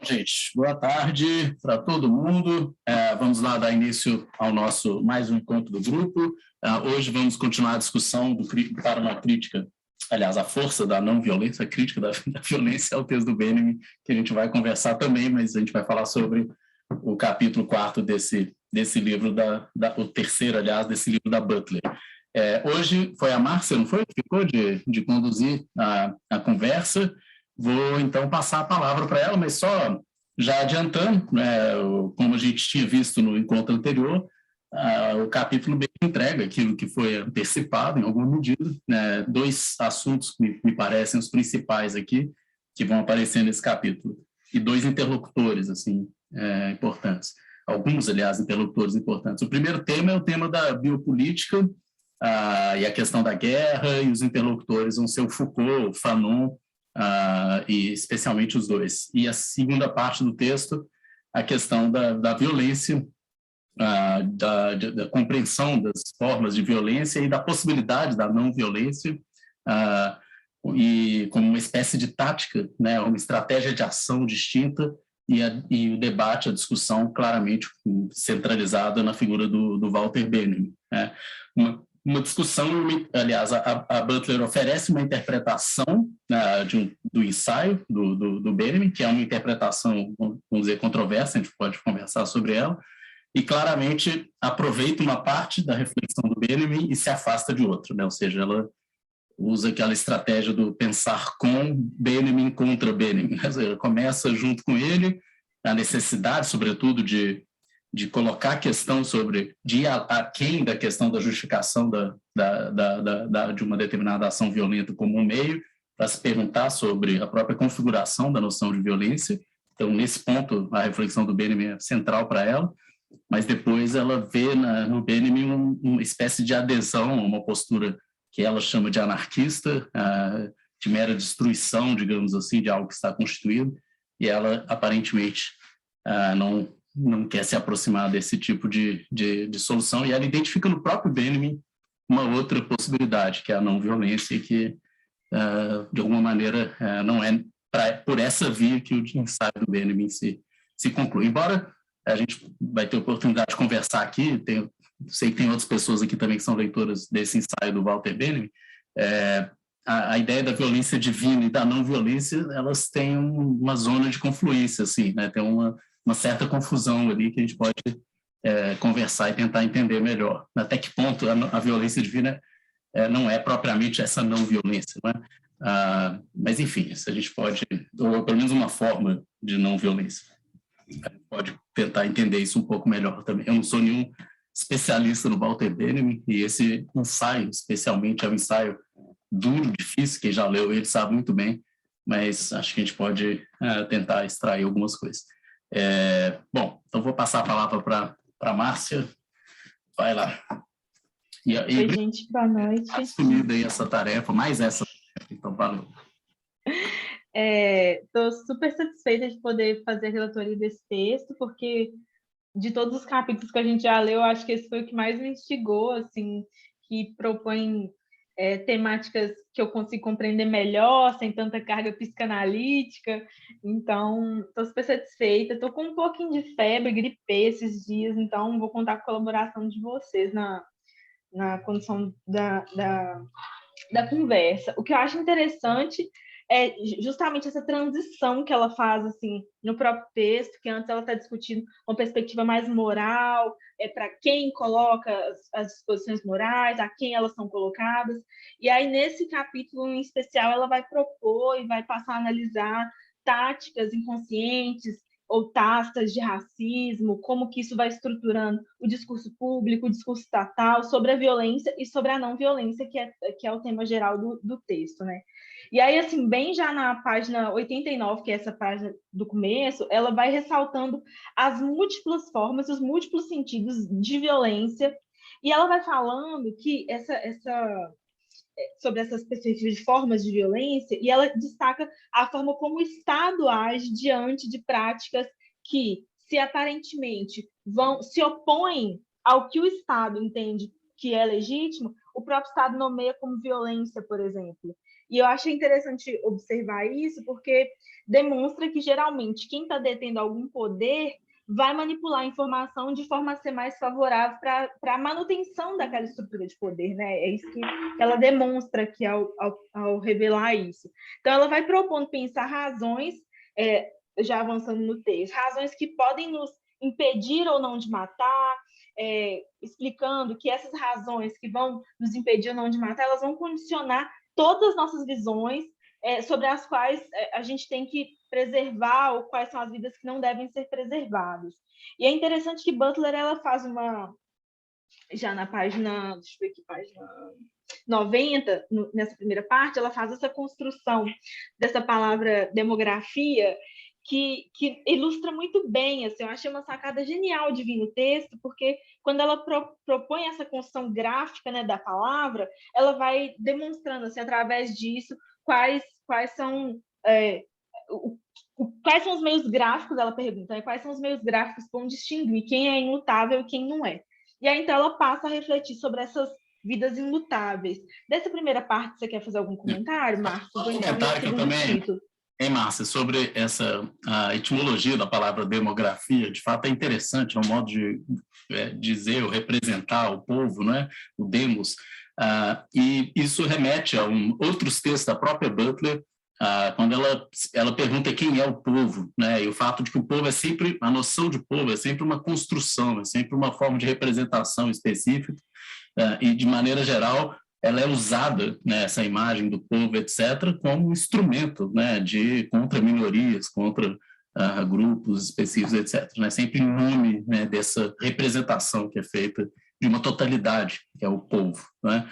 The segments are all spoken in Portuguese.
Gente, boa tarde para todo mundo. Vamos lá dar início ao nosso mais um encontro do grupo. Hoje vamos continuar a discussão para uma crítica, aliás, a força da não violência, a crítica da violência ao texto do Benjamin, que a gente vai conversar também, mas a gente vai falar sobre o capítulo 4 desse livro, o terceiro, aliás, desse livro da Butler. Hoje foi a Márcia, não foi? Que ficou de conduzir a conversa. Vou, então, passar a palavra para ela, mas só já adiantando, né, como a gente tinha visto no encontro anterior, o capítulo bem entrega aquilo que foi antecipado, em alguma medida, né, dois assuntos que me parecem os principais aqui, que vão aparecer nesse capítulo, e dois interlocutores, assim, importantes. Alguns, aliás, interlocutores importantes. O primeiro tema é o tema da biopolítica, e a questão da guerra, e os interlocutores vão ser o Foucault, o Fanon, e especialmente os dois. E a segunda parte do texto, a questão da violência, da compreensão das formas de violência e da possibilidade da não violência, e como uma espécie de tática, né, uma estratégia de ação distinta, e o debate, a discussão claramente centralizada na figura do Walter Benjamin, né? Uma discussão, aliás, a Butler oferece uma interpretação do ensaio do Benjamin, que é uma interpretação, vamos dizer, controversa, a gente pode conversar sobre ela, e claramente aproveita uma parte da reflexão do Benjamin e se afasta de outra, né? Ou seja, ela usa aquela estratégia do pensar com Benjamin contra Benjamin, ela começa junto com ele, a necessidade, sobretudo, de colocar a questão sobre, de ir aquém da questão da justificação de uma determinada ação violenta como um meio, para se perguntar sobre a própria configuração da noção de violência. Então, nesse ponto, a reflexão do Benjamin é central para ela, mas depois ela vê no Benjamin uma espécie de adesão a uma postura que ela chama de anarquista, de mera destruição, digamos assim, de algo que está constituído, e ela, aparentemente, não quer se aproximar desse tipo de solução, e ela identifica no próprio Benjamin uma outra possibilidade, que é a não violência, e que, de alguma maneira, não é por essa via que o ensaio do Benjamin se conclui. Embora a gente vai ter oportunidade de conversar aqui, sei que tem outras pessoas aqui também que são leitoras desse ensaio do Walter Benjamin, a ideia da violência divina e da não violência, elas têm uma zona de confluência, assim, né? Tem uma certa confusão ali que a gente pode conversar e tentar entender melhor. Até que ponto a violência divina não é propriamente essa não violência, não é? Mas, enfim, isso a gente pode, ou pelo menos uma forma de não violência. A gente pode tentar entender isso um pouco melhor também. Eu não sou nenhum especialista no Walter Benjamin, e esse ensaio, especialmente, é um ensaio duro, difícil, quem já leu ele sabe muito bem, mas acho que a gente pode tentar extrair algumas coisas. Bom, então vou passar a palavra para a Márcia. Vai lá. Oi, gente, boa noite. Assumida aí essa tarefa, mais essa tarefa, então valeu. Estou super satisfeita de poder fazer a relatoria desse texto, porque de todos os capítulos que a gente já leu, eu acho que esse foi o que mais me instigou, assim, que propõe temáticas que eu consigo compreender melhor, sem tanta carga psicanalítica. Então, estou super satisfeita. Estou com um pouquinho de febre, gripei esses dias, então vou contar com a colaboração de vocês na condição da conversa. O que eu acho interessante é justamente essa transição que ela faz assim no próprio texto, que antes ela está discutindo uma perspectiva mais moral, para quem coloca as disposições morais, a quem elas são colocadas, e aí nesse capítulo em especial ela vai propor e vai passar a analisar táticas inconscientes ou tácitas de racismo, como que isso vai estruturando o discurso público, o discurso estatal, sobre a violência e sobre a não violência, que é o tema geral do texto, né? E aí, assim, bem já na página 89, que é essa página do começo, ela vai ressaltando as múltiplas formas, os múltiplos sentidos de violência, e ela vai falando que sobre essas perspectivas de formas de violência, e ela destaca a forma como o Estado age diante de práticas que, se aparentemente se opõem ao que o Estado entende que é legítimo, o próprio Estado nomeia como violência, por exemplo. E eu achei interessante observar isso, porque demonstra que, geralmente, quem está detendo algum poder vai manipular a informação de forma a ser mais favorável para a manutenção daquela estrutura de poder, né? É isso que ela demonstra aqui ao revelar isso. Então, ela vai propondo pensar razões, já avançando no texto, razões que podem nos impedir ou não de matar, explicando que essas razões que vão nos impedir ou não de matar, elas vão condicionar todas as nossas visões sobre as quais a gente tem que preservar ou quais são as vidas que não devem ser preservadas. E é interessante que Butler ela faz já na página, deixa eu ver aqui, página 90, nessa primeira parte, ela faz essa construção dessa palavra demografia, que ilustra muito bem, assim, eu achei uma sacada genial de vir no texto, porque quando ela propõe essa construção gráfica, né, da palavra, ela vai demonstrando, assim, através disso, quais são quais são os meios gráficos, ela pergunta, né, quais são os meios gráficos que vão distinguir quem é imutável e quem não é. E aí, então, ela passa a refletir sobre essas vidas imutáveis. Dessa primeira parte, você quer fazer algum comentário, Marcos? Um comentário que eu também, Márcia, sobre a etimologia da palavra demografia, de fato é interessante, é um modo de dizer ou representar o povo, né? O demos, e isso remete a outros textos da própria Butler, quando ela pergunta quem é o povo, né? E o fato de que o povo é sempre, a noção de povo é sempre uma construção, é sempre uma forma de representação específica, e de maneira geral ela é usada, né, essa imagem do povo, etc., como um instrumento, né, contra minorias, contra grupos específicos, etc., né, sempre em nome, né, dessa representação que é feita de uma totalidade, que é o povo, né?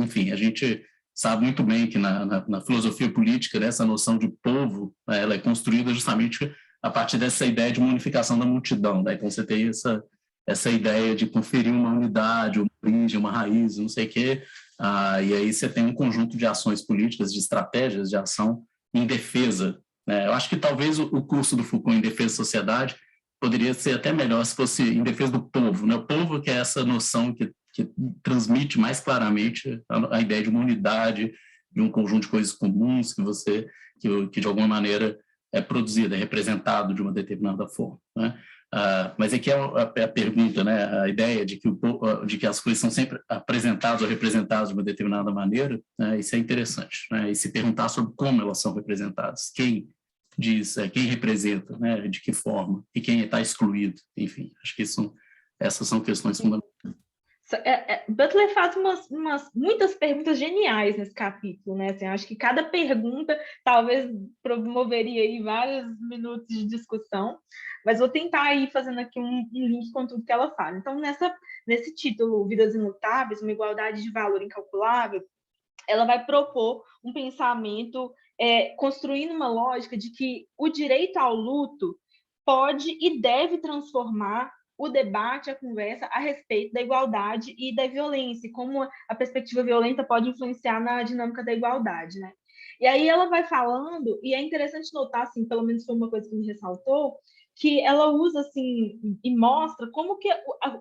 Enfim, a gente sabe muito bem que na filosofia política, né, essa noção de povo, né, ela é construída justamente a partir dessa ideia de uma unificação da multidão, né? Então você tem essa ideia de conferir uma unidade, uma origem, uma raiz, não sei o quê, e aí você tem um conjunto de ações políticas, de estratégias de ação em defesa, né? Eu acho que talvez o curso do Foucault em defesa da sociedade poderia ser até melhor se fosse em defesa do povo, né? O povo que é essa noção que transmite mais claramente a ideia de uma unidade, de um conjunto de coisas comuns que de alguma maneira é produzido, é representado de uma determinada forma, né? Mas aqui é a pergunta, né? A ideia de que as coisas são sempre apresentadas ou representadas de uma determinada maneira, né? Isso é interessante, né? E se perguntar sobre como elas são representadas, quem diz, quem representa, né? De que forma, e quem está excluído, enfim, acho que essas são questões fundamentais. Butler faz muitas perguntas geniais nesse capítulo, né? Assim, acho que cada pergunta talvez promoveria aí vários minutos de discussão, mas vou tentar ir fazendo aqui um link com tudo que ela fala. Então, nesse título, Vidas Imutáveis, uma igualdade de valor incalculável, ela vai propor um pensamento construindo uma lógica de que o direito ao luto pode e deve transformar o debate, a conversa a respeito da igualdade e da violência, e como a perspectiva violenta pode influenciar na dinâmica da igualdade, né? E aí ela vai falando, e é interessante notar, assim, pelo menos foi uma coisa que me ressaltou, que ela usa, assim, e mostra como que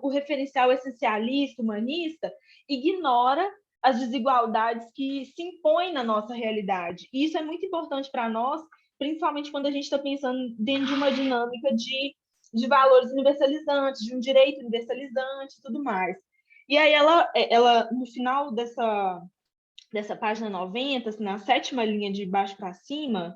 o referencial essencialista, humanista, ignora as desigualdades que se impõem na nossa realidade. E isso é muito importante para nós, principalmente quando a gente está pensando dentro de uma dinâmica de valores universalizantes, de um direito universalizante e tudo mais. E aí ela no final dessa página 90, assim, na 7ª linha de baixo para cima,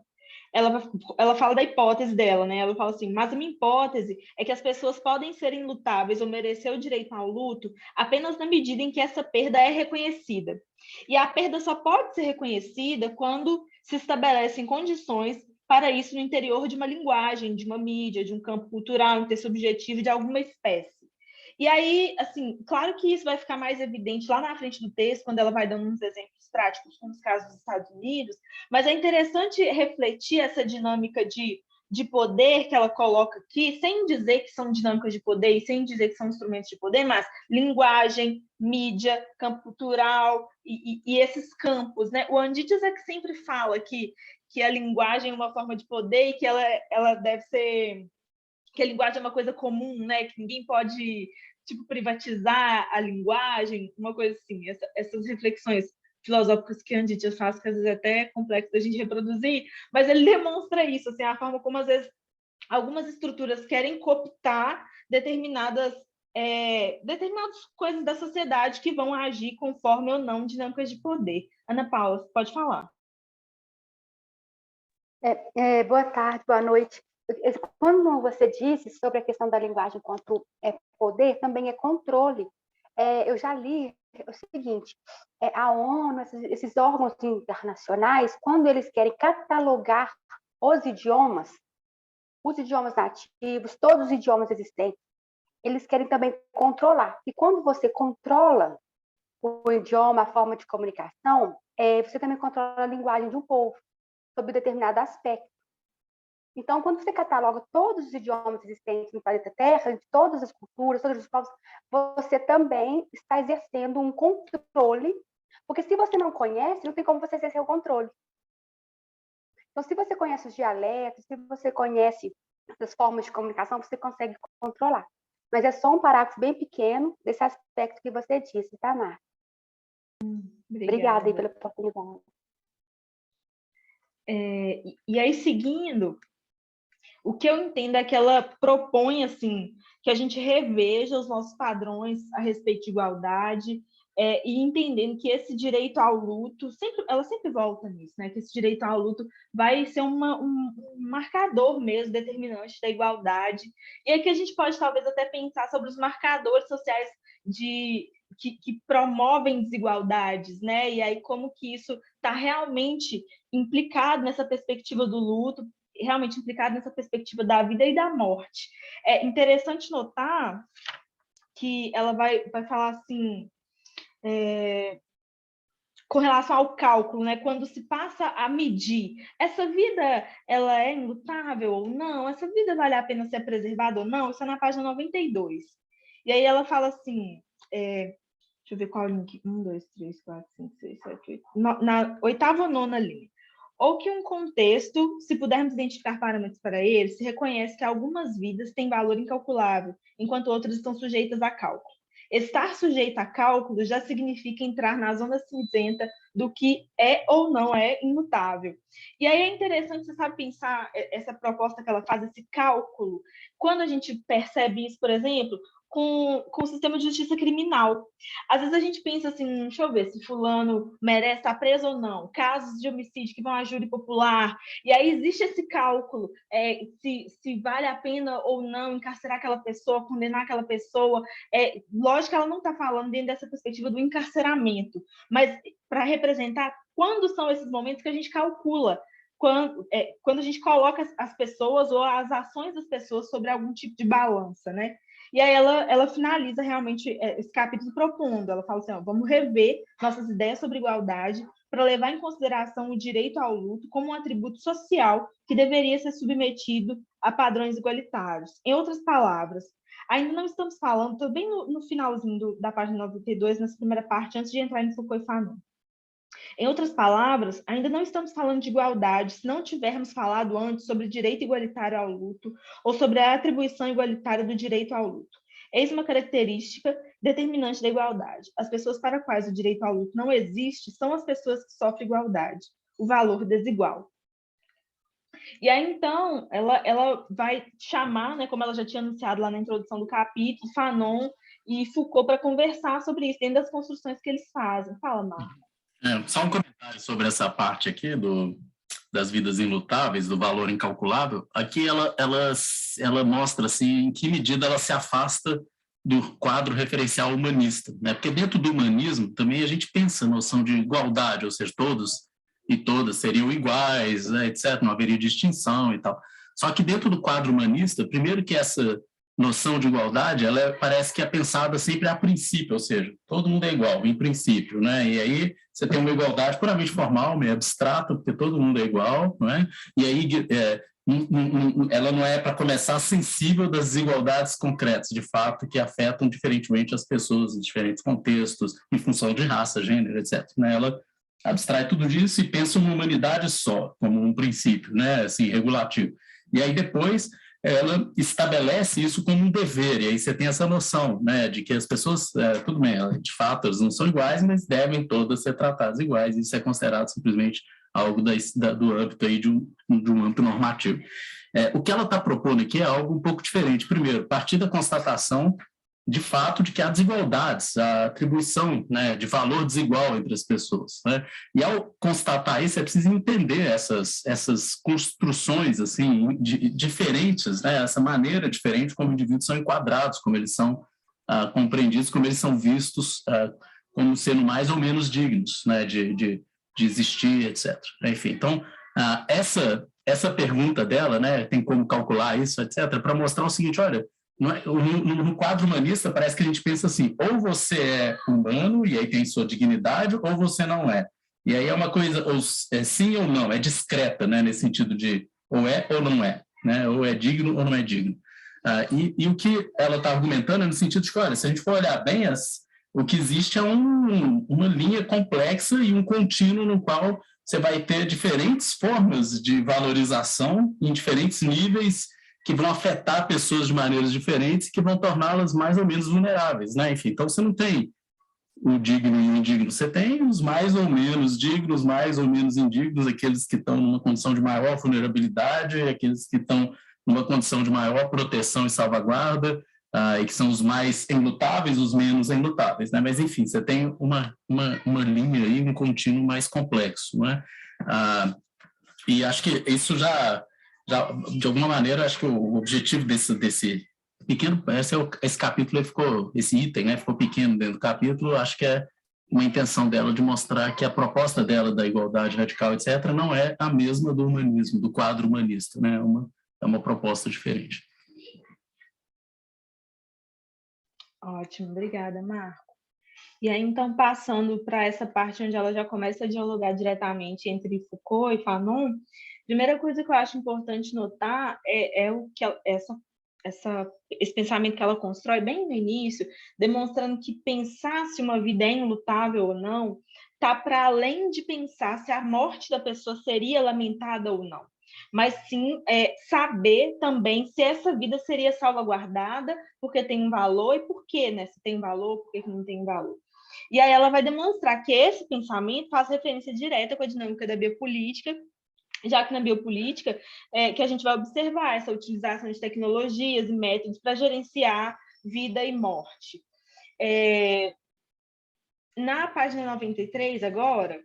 ela fala da hipótese dela, né? Ela fala assim, mas a minha hipótese é que as pessoas podem ser ilutáveis ou merecer o direito ao luto apenas na medida em que essa perda é reconhecida. E a perda só pode ser reconhecida quando se estabelecem condições para isso no interior de uma linguagem, de uma mídia, de um campo cultural, intersubjetivo de alguma espécie. E aí, assim, claro que isso vai ficar mais evidente lá na frente do texto, quando ela vai dando uns exemplos práticos, como os casos dos Estados Unidos, mas é interessante refletir essa dinâmica de poder que ela coloca aqui, sem dizer que são dinâmicas de poder e sem dizer que são instrumentos de poder, mas linguagem, mídia, campo cultural e esses campos, né? O Andites é que sempre fala que a linguagem é uma forma de poder e que ela deve ser... que a linguagem é uma coisa comum, né? Que ninguém pode, tipo, privatizar a linguagem, uma coisa assim. Essas reflexões filosóficos que Anditya faz, que às vezes é até complexo da gente reproduzir, mas ele demonstra isso, assim, a forma como às vezes algumas estruturas querem cooptar determinadas coisas da sociedade que vão agir conforme ou não dinâmicas de poder. Ana Paula, você pode falar. Boa tarde, boa noite. Como você disse sobre a questão da linguagem enquanto poder, também é controle. Eu já li o seguinte, a ONU, esses órgãos internacionais, quando eles querem catalogar os idiomas nativos, todos os idiomas existentes, eles querem também controlar. E quando você controla o idioma, a forma de comunicação, você também controla a linguagem de um povo, sobre determinado aspecto. Então, quando você cataloga todos os idiomas existentes no planeta Terra, de todas as culturas, todos os povos, você também está exercendo um controle, porque se você não conhece, não tem como você exercer o controle. Então, se você conhece os dialetos, se você conhece as formas de comunicação, você consegue controlar. Mas é só um parágrafo bem pequeno desse aspecto que você disse, tá, Mar? Obrigada aí pela oportunidade. E aí, seguindo, o que eu entendo é que ela propõe assim, que a gente reveja os nossos padrões a respeito de igualdade, e entendendo que esse direito ao luto, ela sempre volta nisso, né? Que esse direito ao luto vai ser um marcador mesmo determinante da igualdade. E aqui a gente pode talvez até pensar sobre os marcadores sociais que promovem desigualdades, né? E aí como que isso está realmente implicado nessa perspectiva do luto, realmente implicado nessa perspectiva da vida e da morte. É interessante notar que ela vai falar assim, com relação ao cálculo, né? Quando se passa a medir, essa vida ela é imutável ou não? Essa vida vale a pena ser preservada ou não? Isso é na página 92. E aí ela fala assim, deixa eu ver qual é o link, 1, 2, 3, 4, 5, 6, 7, 8, na oitava ou nona linha. Ou que um contexto, se pudermos identificar parâmetros para ele, se reconhece que algumas vidas têm valor incalculável, enquanto outras estão sujeitas a cálculo. Estar sujeito a cálculo já significa entrar na zona cinzenta do que é ou não é imutável. E aí é interessante, você sabe, pensar essa proposta que ela faz, esse cálculo, quando a gente percebe isso, por exemplo, com o sistema de justiça criminal. Às vezes a gente pensa assim, deixa eu ver se fulano merece estar preso ou não, casos de homicídio que vão à júri popular, e aí existe esse cálculo, se vale a pena ou não encarcerar aquela pessoa, condenar aquela pessoa. Lógico que ela não está falando dentro dessa perspectiva do encarceramento, mas para representar quando são esses momentos que a gente calcula, quando a gente coloca as pessoas ou as ações das pessoas sobre algum tipo de balança, né? E aí ela finaliza realmente esse capítulo propondo, ela fala assim, vamos rever nossas ideias sobre igualdade para levar em consideração o direito ao luto como um atributo social que deveria ser submetido a padrões igualitários. Em outras palavras, ainda não estamos falando, estou bem no finalzinho da página 92, nessa primeira parte, antes de entrar em Foucault e Fanon. Em outras palavras, ainda não estamos falando de igualdade se não tivermos falado antes sobre direito igualitário ao luto ou sobre a atribuição igualitária do direito ao luto. Eis uma característica determinante da igualdade. As pessoas para quais o direito ao luto não existe são as pessoas que sofrem igualdade, o valor desigual. E aí, então, ela vai chamar, né, como ela já tinha anunciado lá na introdução do capítulo, Fanon e Foucault para conversar sobre isso, dentro das construções que eles fazem. Fala, Marco. Só um comentário sobre essa parte aqui das vidas imutáveis, do valor incalculável. Aqui ela mostra assim, em que medida ela se afasta do quadro referencial humanista, né? Porque dentro do humanismo também a gente pensa a noção de igualdade, ou seja, todos e todas seriam iguais, né, etc., não haveria distinção e tal. Só que dentro do quadro humanista, primeiro que essa noção de igualdade, parece que é pensada sempre a princípio, ou seja, todo mundo é igual, em princípio, né? E aí você tem uma igualdade puramente formal, meio abstrata, porque todo mundo é igual, não é? E aí ela não é, para começar, sensível das desigualdades concretas, de fato, que afetam diferentemente as pessoas em diferentes contextos, em função de raça, gênero, etc., né? Ela abstrai tudo disso e pensa uma humanidade só, como um princípio, né? Assim, regulativo. E aí depois ela estabelece isso como um dever, e aí você tem essa noção, né, de que as pessoas, tudo bem, de fato, elas não são iguais, mas devem todas ser tratadas iguais, e isso é considerado simplesmente algo do âmbito aí de um âmbito normativo. O que ela está propondo aqui é algo um pouco diferente. Primeiro, partir da constatação de fato de que há desigualdades, a atribuição, né, de valor desigual entre as pessoas, né? E ao constatar isso, é preciso entender essas construções assim diferentes, né? Essa maneira diferente como indivíduos são enquadrados, como eles são compreendidos, como eles são vistos como sendo mais ou menos dignos, né, de existir, etc. Enfim, então, essa pergunta dela, né, tem como calcular isso, etc., para mostrar o seguinte, olha, no quadro humanista, parece que a gente pensa assim, ou você é humano, e aí tem sua dignidade, ou você não é. E aí é uma coisa, sim ou não, é discreta, né, nesse sentido de ou é ou não é, né, ou é digno ou não é digno. E o que ela está argumentando é no sentido de que, olha, se a gente for olhar bem, o que existe é uma linha complexa e um contínuo no qual você vai ter diferentes formas de valorização em diferentes níveis que vão afetar pessoas de maneiras diferentes e que vão torná-las mais ou menos vulneráveis, né? Enfim, então você não tem o digno e o indigno, você tem os mais ou menos dignos, mais ou menos indignos, aqueles que estão numa condição de maior vulnerabilidade, aqueles que estão numa condição de maior proteção e salvaguarda, e que são os mais enlutáveis, os menos enlutáveis, né? Mas, enfim, você tem uma linha aí, um contínuo mais complexo, né? E acho que isso já de alguma maneira, acho que o objetivo desse pequeno, esse capítulo ficou, esse item, né, ficou pequeno dentro do capítulo, acho que é uma intenção dela de mostrar que a proposta dela da igualdade radical, etc., não é a mesma do humanismo, do quadro humanista, né, é uma proposta diferente. Ótimo, obrigada, Marco. E aí, então, passando para essa parte onde ela já começa a dialogar diretamente entre Foucault e Fanon, a primeira coisa que eu acho importante notar é o que esse pensamento que ela constrói bem no início, demonstrando que pensar se uma vida é ilutável ou não está para além de pensar se a morte da pessoa seria lamentada ou não, mas sim saber também se essa vida seria salvaguardada porque tem um valor e por quê, né? Se tem valor, por que não tem valor. E aí ela vai demonstrar que esse pensamento faz referência direta com a dinâmica da biopolítica, já que na biopolítica que a gente vai observar essa utilização de tecnologias e métodos para gerenciar vida e morte. Na página 93, agora,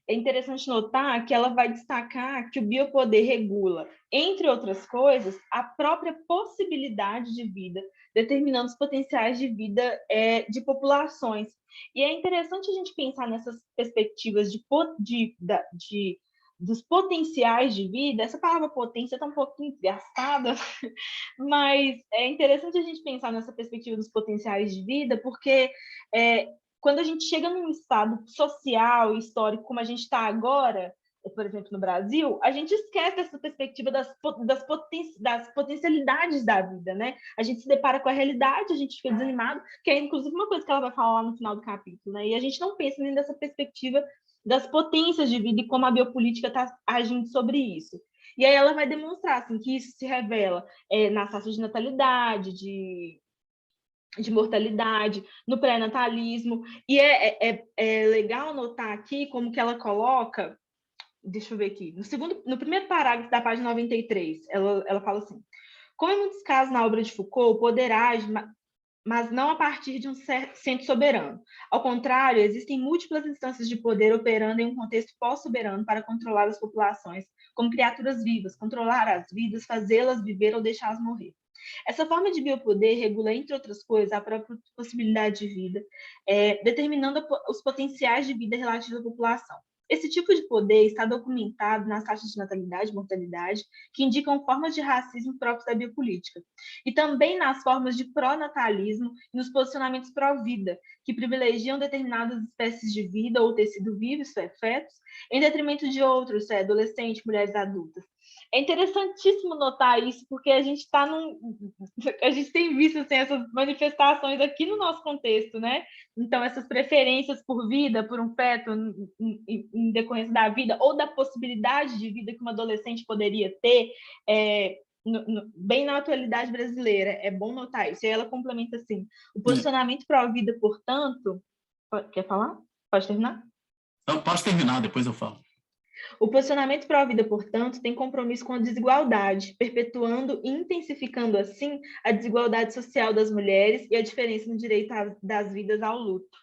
é interessante notar que ela vai destacar que o biopoder regula, entre outras coisas, a própria possibilidade de vida, determinando os potenciais de vida de populações. E é interessante a gente pensar nessas perspectivas dos potenciais de vida. Essa palavra potência está um pouquinho desgastada, mas é interessante a gente pensar nessa perspectiva dos potenciais de vida, porque quando a gente chega num estado social e histórico como a gente está agora, por exemplo, no Brasil, a gente esquece dessa perspectiva das potencialidades da vida, né? A gente se depara com a realidade, a gente fica desanimado, que é inclusive uma coisa que ela vai falar lá no final do capítulo, né? E a gente não pensa nem dessa perspectiva das potências de vida e como a biopolítica está agindo sobre isso. E aí ela vai demonstrar assim, que isso se revela nas taxas de natalidade, de mortalidade, no pré-natalismo, e é legal notar aqui como que ela coloca, deixa eu ver aqui, no primeiro parágrafo da página 93, ela fala assim, como em muitos casos na obra de Foucault, o poder age, mas não a partir de um centro soberano. Ao contrário, existem múltiplas instâncias de poder operando em um contexto pós-soberano para controlar as populações como criaturas vivas, controlar as vidas, fazê-las viver ou deixá-las morrer. Essa forma de biopoder regula, entre outras coisas, a própria possibilidade de vida, determinando os potenciais de vida relativos à população. Esse tipo de poder está documentado nas taxas de natalidade e mortalidade, que indicam formas de racismo próprios da biopolítica, e também nas formas de pró-natalismo e nos posicionamentos pró-vida, que privilegiam determinadas espécies de vida ou tecido vivo, isso é, fetos, em detrimento de outros, isso é, adolescentes, mulheres adultas. É interessantíssimo notar isso, porque a gente tem visto assim, essas manifestações aqui no nosso contexto, né? Então, essas preferências por vida, por um feto em decorrência da vida, ou da possibilidade de vida que uma adolescente poderia ter, bem na atualidade brasileira, é bom notar isso. E aí ela complementa assim, o posicionamento pró-vida, portanto... Quer falar? Pode terminar? Não, pode terminar, depois eu falo. O posicionamento pró-vida, portanto, tem compromisso com a desigualdade, perpetuando e intensificando, assim, a desigualdade social das mulheres e a diferença no direito das vidas ao luto.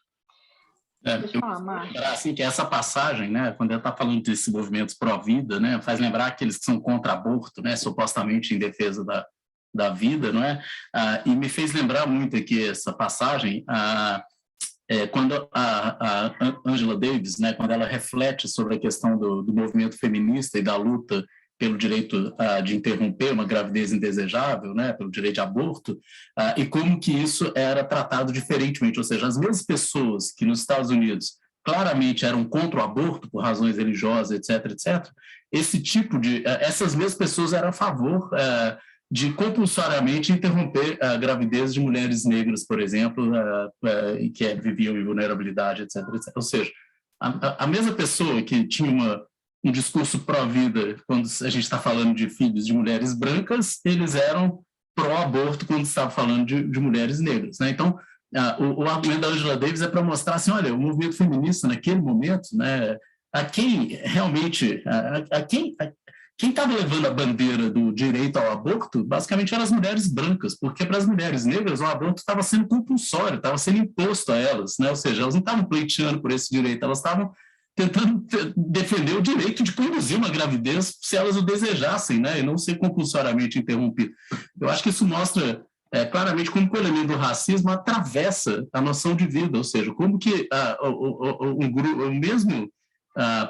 Deixa eu falar, Marcos. Assim, que essa passagem, né, quando ela está falando desses movimentos pró-vida, né, faz lembrar aqueles que são contra aborto, né, supostamente em defesa da vida, não é? E me fez lembrar muito aqui essa passagem, quando a Angela Davis, né, quando ela reflete sobre a questão do movimento feminista e da luta pelo direito de interromper uma gravidez indesejável, né, pelo direito de aborto, e como que isso era tratado diferentemente, ou seja, as mesmas pessoas que nos Estados Unidos claramente eram contra o aborto por razões religiosas, etc., etc., essas mesmas pessoas eram a favor de compulsoriamente interromper a gravidez de mulheres negras, por exemplo, que viviam em vulnerabilidade, etc., etc. Ou seja, a mesma pessoa que tinha um discurso pró-vida quando a gente está falando de filhos de mulheres brancas, eles eram pró-aborto quando estava falando de mulheres negras, né? Então, o argumento da Angela Davis é para mostrar assim, olha, o movimento feminista naquele momento, né, a quem realmente, quem estava levando a bandeira do direito ao aborto, basicamente eram as mulheres brancas, porque para as mulheres negras o aborto estava sendo compulsório, estava sendo imposto a elas, né? Ou seja, elas não estavam pleiteando por esse direito, elas estavam tentando defender o direito de conduzir uma gravidez se elas o desejassem, né? E não ser compulsoriamente interrompido. Eu acho que isso mostra claramente como que o elemento do racismo atravessa a noção de vida, ou seja, como que o mesmo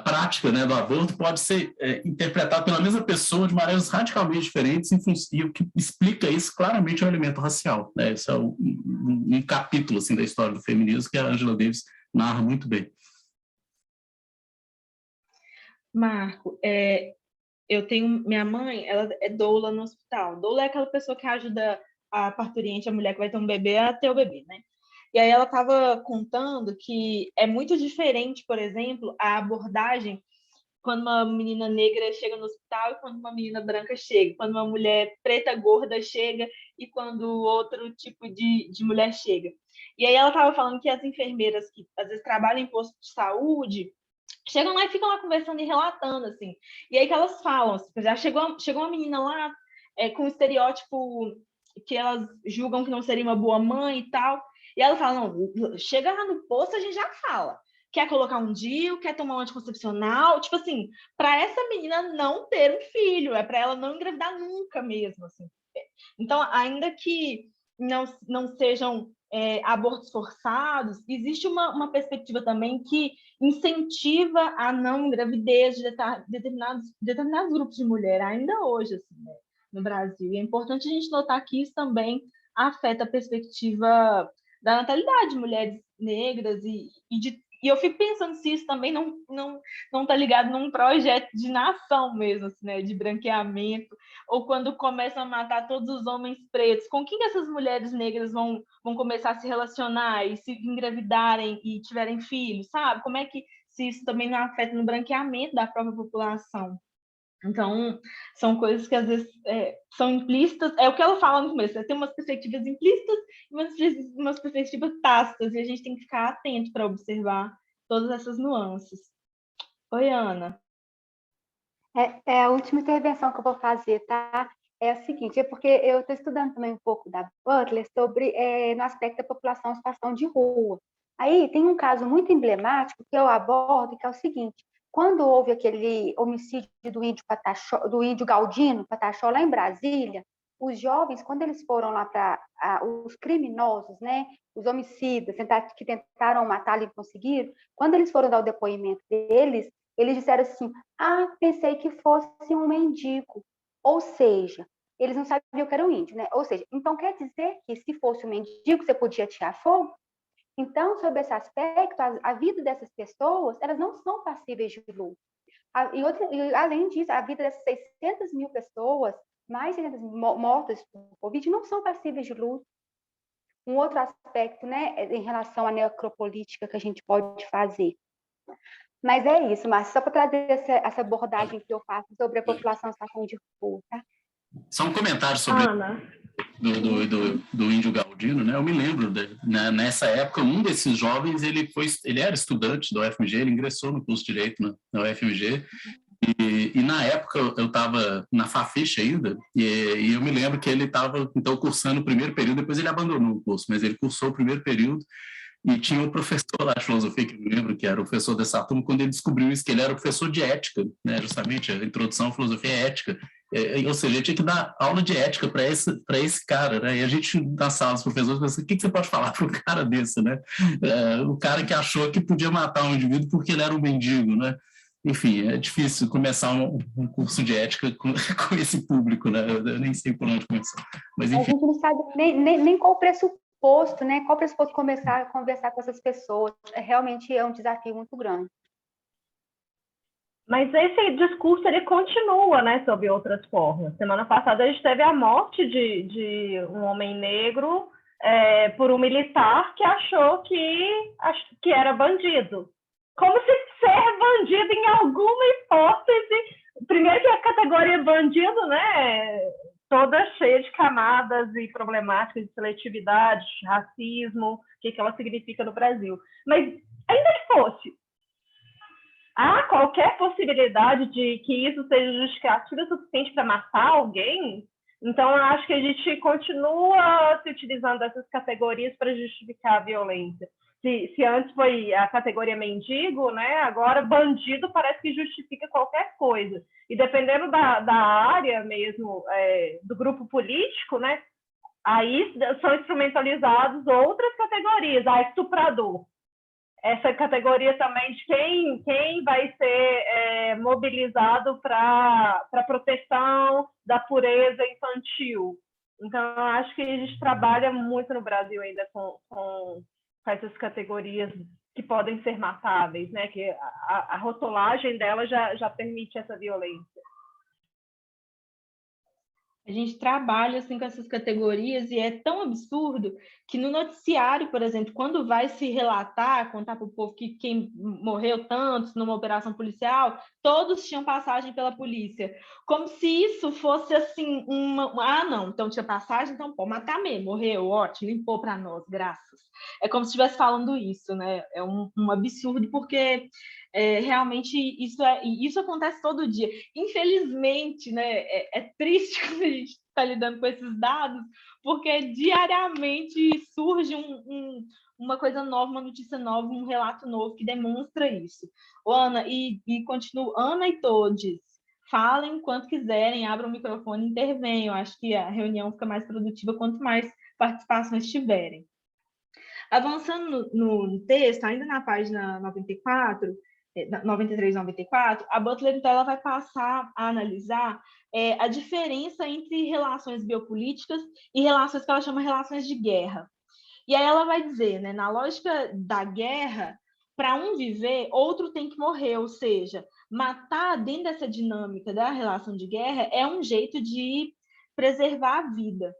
prática, né, do aborto pode ser interpretada pela mesma pessoa de maneiras radicalmente diferentes, e o que explica isso claramente é o elemento racial, né? Esse é um capítulo assim, da história do feminismo que a Angela Davis narra muito bem. Marco, eu tenho minha mãe, ela é doula no hospital. Doula é aquela pessoa que ajuda a parturiente, a mulher que vai ter um bebê, a ter o bebê, né? E aí ela estava contando que é muito diferente, por exemplo, a abordagem quando uma menina negra chega no hospital e quando uma menina branca chega, quando uma mulher preta gorda chega e quando outro tipo de mulher chega. E aí ela estava falando que as enfermeiras que às vezes trabalham em posto de saúde chegam lá e ficam lá conversando e relatando, assim. E aí que elas falam, assim, já chegou uma menina lá com um estereótipo que elas julgam que não seria uma boa mãe e tal. E ela fala, não, chega lá no posto, a gente já fala. Quer colocar um DIU, quer tomar um anticoncepcional, tipo assim, para essa menina não ter um filho, é para ela não engravidar nunca mesmo, assim. Então, ainda que não sejam abortos forçados, existe uma perspectiva também que incentiva a não gravidez de determinados grupos de mulher, ainda hoje, assim, né, no Brasil. E é importante a gente notar que isso também afeta a perspectiva da natalidade de mulheres negras e eu fico pensando se isso também não está ligado num projeto de nação mesmo, assim, né, de branqueamento, ou quando começam a matar todos os homens pretos, com quem essas mulheres negras vão começar a se relacionar e se engravidarem e tiverem filhos, sabe? Como é que se isso também não afeta no branqueamento da própria população? Então, são coisas que às vezes são implícitas, é o que ela fala no começo, tem umas perspectivas implícitas e umas perspectivas tácitas, e a gente tem que ficar atento para observar todas essas nuances. Oi, Ana. A última intervenção que eu vou fazer, tá? É o seguinte, é porque eu estou estudando também um pouco da Butler sobre no aspecto da população em situação de rua. Aí tem um caso muito emblemático que eu abordo, que é o seguinte: quando houve aquele homicídio do índio Galdino Pataxó, lá em Brasília, os jovens, quando eles foram lá para os criminosos, né, os homicidas que tentaram matá-lo e conseguiram, quando eles foram dar o depoimento deles, eles disseram assim: pensei que fosse um mendigo. Ou seja, eles não sabiam que era um índio, né? Ou seja, então quer dizer que se fosse um mendigo, você podia tirar fogo? Então, sobre esse aspecto, a vida dessas pessoas, elas não são passíveis de luto. E além disso, a vida dessas 600 mil pessoas, mais de 600 mil mortas por Covid, não são passíveis de luto. Um outro aspecto, né, em relação à necropolítica que a gente pode fazer. Mas é isso, Márcio, só para trazer essa abordagem que eu faço sobre a população em situação de rua, tá? Só um comentário sobre do Índio Galdino, né? Eu me lembro, nessa época, um desses jovens, ele era estudante da UFMG, ele ingressou no curso de Direito na UFMG, e na época eu estava na Fafiche ainda, e eu me lembro que ele estava, então, cursando o primeiro período, depois ele abandonou o curso, mas ele cursou o primeiro período, e tinha um professor lá de filosofia, que eu me lembro que era o professor dessa turma, quando ele descobriu isso, que ele era professor de ética, né? Justamente a introdução à filosofia é ética, ou seja, ele tinha que dar aula de ética para esse cara, né? E a gente, na sala dos professores, pensa, o que você pode falar para um cara desse, né? O cara que achou que podia matar um indivíduo porque ele era um mendigo, né? Enfim, é difícil começar um curso de ética com esse público, né? Eu nem sei por onde começar. Mas, enfim. A gente não sabe nem qual o pressuposto, né? Qual o pressuposto começar a conversar com essas pessoas. Realmente é um desafio muito grande. Mas esse discurso, ele continua, né, sob outras formas. Semana passada a gente teve a morte de um homem negro por um militar que achou que era bandido. Como se ser bandido em alguma hipótese... Primeiro que a categoria bandido, né, toda cheia de camadas e problemáticas de seletividade, racismo, o que ela significa no Brasil. Mas ainda que fosse, há qualquer possibilidade de que isso seja justificativa suficiente para matar alguém? Então, eu acho que a gente continua se utilizando dessas categorias para justificar a violência. Se antes foi a categoria mendigo, né, agora bandido parece que justifica qualquer coisa. E dependendo da área mesmo, do grupo político, né, aí são instrumentalizados outras categorias. Estuprador. Essa categoria também de quem vai ser mobilizado para proteção da pureza infantil. Então, eu acho que a gente trabalha muito no Brasil ainda com essas categorias que podem ser matáveis, né? Que a rotulagem dela já permite essa violência. A gente trabalha assim com essas categorias e é tão absurdo que no noticiário, por exemplo, quando vai se relatar, contar para o povo que quem morreu tantos numa operação policial, todos tinham passagem pela polícia. Como se isso fosse assim não, então tinha passagem, então pode matar mesmo, morreu, ótimo, limpou para nós, graças. É como se estivesse falando isso, né? É um absurdo, porque realmente isso acontece todo dia. Infelizmente, né, é triste quando a gente está lidando com esses dados, porque diariamente surge uma coisa nova, uma notícia nova, um relato novo que demonstra isso. Ana, e continuo, Ana e Todes, falem quanto quiserem, abram o microfone e intervenham. Acho que a reunião fica mais produtiva quanto mais participações tiverem. Avançando no texto, ainda na página 93 e 94, a Butler, então, ela vai passar a analisar a diferença entre relações biopolíticas e relações que ela chama relações de guerra. E aí ela vai dizer, né, na lógica da guerra, para um viver, outro tem que morrer, ou seja, matar dentro dessa dinâmica da relação de guerra é um jeito de preservar a vida.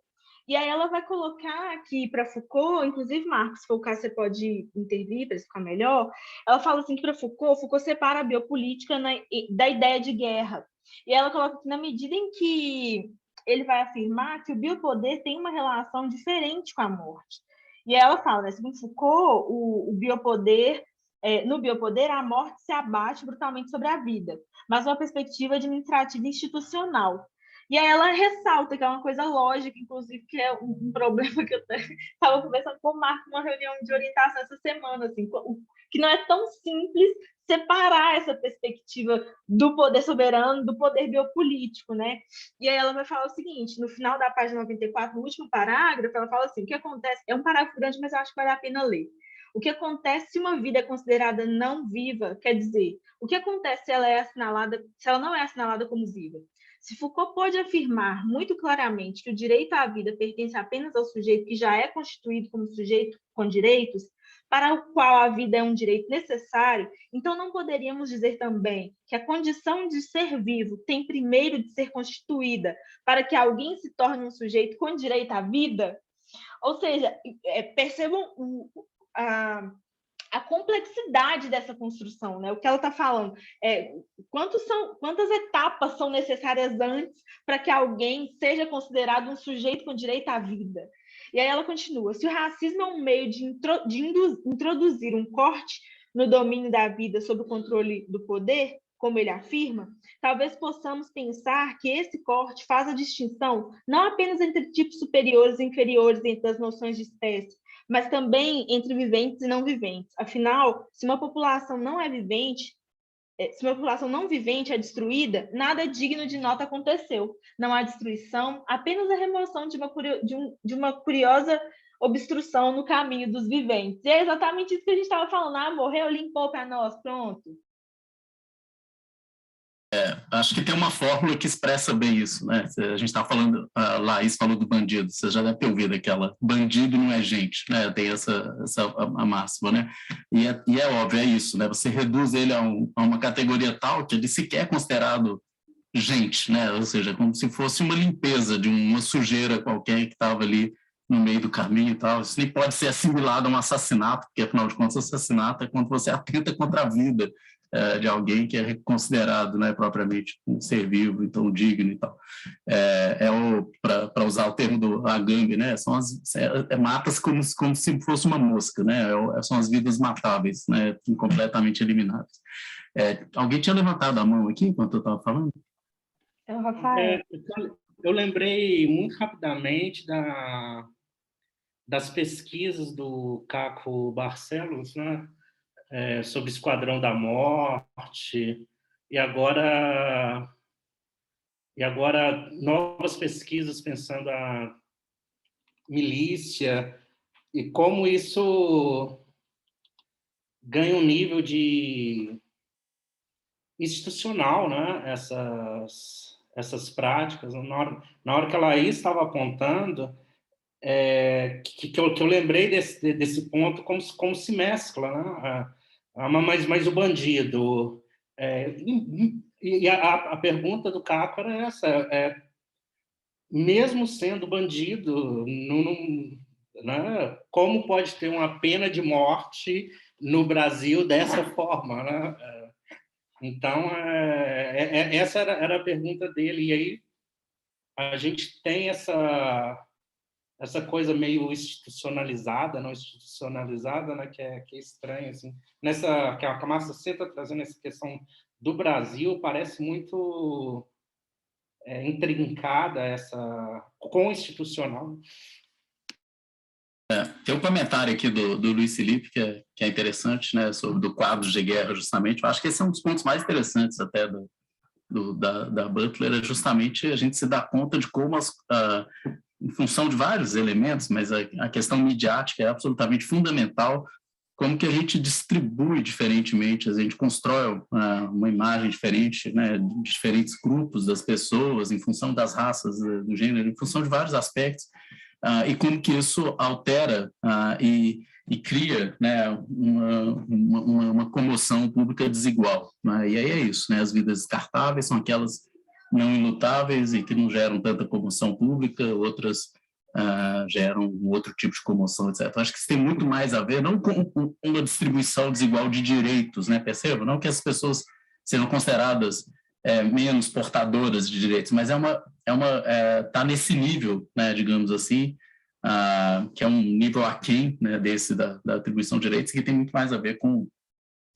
E aí ela vai colocar aqui para Foucault, inclusive, Marcos, se for o caso, você pode intervir para ficar melhor. Ela fala assim que para Foucault separa a biopolítica da ideia de guerra. E ela coloca que na medida em que ele vai afirmar que o biopoder tem uma relação diferente com a morte. E ela fala, né, segundo Foucault, o biopoder, no biopoder, a morte se abate brutalmente sobre a vida, mas uma perspectiva administrativa e institucional. E aí ela ressalta que é uma coisa lógica, inclusive, que é um problema que eu estava conversando com o Marco numa reunião de orientação essa semana, assim, que não é tão simples separar essa perspectiva do poder soberano do poder biopolítico, né? E aí ela vai falar o seguinte, no final da página 94, no último parágrafo, ela fala assim, o que acontece, é um parágrafo grande, mas eu acho que vale a pena ler. O que acontece se uma vida é considerada não viva, quer dizer, o que acontece se ela não é assinalada como viva? Se Foucault pode afirmar muito claramente que o direito à vida pertence apenas ao sujeito que já é constituído como sujeito com direitos, para o qual a vida é um direito necessário, então não poderíamos dizer também que a condição de ser vivo tem primeiro de ser constituída para que alguém se torne um sujeito com direito à vida? Ou seja, percebam a complexidade dessa construção, né? O que ela está falando é quantas etapas são necessárias antes para que alguém seja considerado um sujeito com direito à vida. E aí ela continua: se o racismo é um meio de introduzir um corte no domínio da vida sob o controle do poder, como ele afirma, talvez possamos pensar que esse corte faz a distinção não apenas entre tipos superiores e inferiores entre as noções de espécie, mas também entre viventes e não viventes. Afinal, se uma população não vivente é destruída, nada digno de nota aconteceu. Não há destruição, apenas a remoção de uma curiosa obstrução no caminho dos viventes. E é exatamente isso que a gente estava falando. Ah, morreu, limpou para nós, pronto. Acho que tem uma fórmula que expressa bem isso, né? A gente está falando, a Laís falou do bandido, você já deve ter ouvido aquela, bandido não é gente, né? Tem a máxima, né? E é óbvio, é isso, né? Você reduz ele a uma categoria tal que ele sequer é considerado gente, né? Ou seja, como se fosse uma limpeza de uma sujeira qualquer que estava ali no meio do caminho e tal. Isso nem pode ser assimilado a um assassinato, porque, afinal de contas, assassinato é quando você atenta contra a vida de alguém que é considerado, né, propriamente um ser vivo, então digno e tal. Para usar o termo do Agamben, né, são matas como se fosse uma mosca, né, são as vidas matáveis, né, completamente eliminadas. Alguém tinha levantado a mão aqui enquanto eu estava falando? É o Rafael. Eu lembrei muito rapidamente das pesquisas do Caco Barcelos, né, sobre Esquadrão da Morte, e agora novas pesquisas pensando a milícia, e como isso ganha um nível de institucional, né? Essas práticas. Na hora que a Laís estava apontando, que eu lembrei desse ponto, como se mescla, né? Mas o bandido... E a pergunta do Caco era essa, mesmo sendo bandido, né, como pode ter uma pena de morte no Brasil dessa forma, né? Então, essa era a pergunta dele, e aí a gente tem essa coisa meio institucionalizada, não institucionalizada, né, que é estranha, assim. Que a Márcia está trazendo essa questão do Brasil, parece muito intrincada com o institucional. Tem um comentário aqui do Luiz Felipe, que é interessante, né, sobre do quadro de guerra, justamente. Eu acho que esse é um dos pontos mais interessantes até da Butler, é justamente a gente se dar conta de como, em função de vários elementos, mas a questão midiática é absolutamente fundamental, como que a gente distribui diferentemente, a gente constrói uma imagem diferente, né, de diferentes grupos das pessoas, em função das raças, do gênero, em função de vários aspectos, e como que isso altera e cria, né, uma comoção pública desigual, né? E aí é isso, né? As vidas descartáveis são aquelas não ilutáveis e que não geram tanta comoção pública, outras geram um outro tipo de comoção, etc. Acho que isso tem muito mais a ver, não com uma distribuição desigual de direitos, né? Perceba? Não que as pessoas sejam consideradas menos portadoras de direitos, mas tá nesse nível, né, digamos assim, que é um nível aquém, né, desse da atribuição de direitos, que tem muito mais a ver com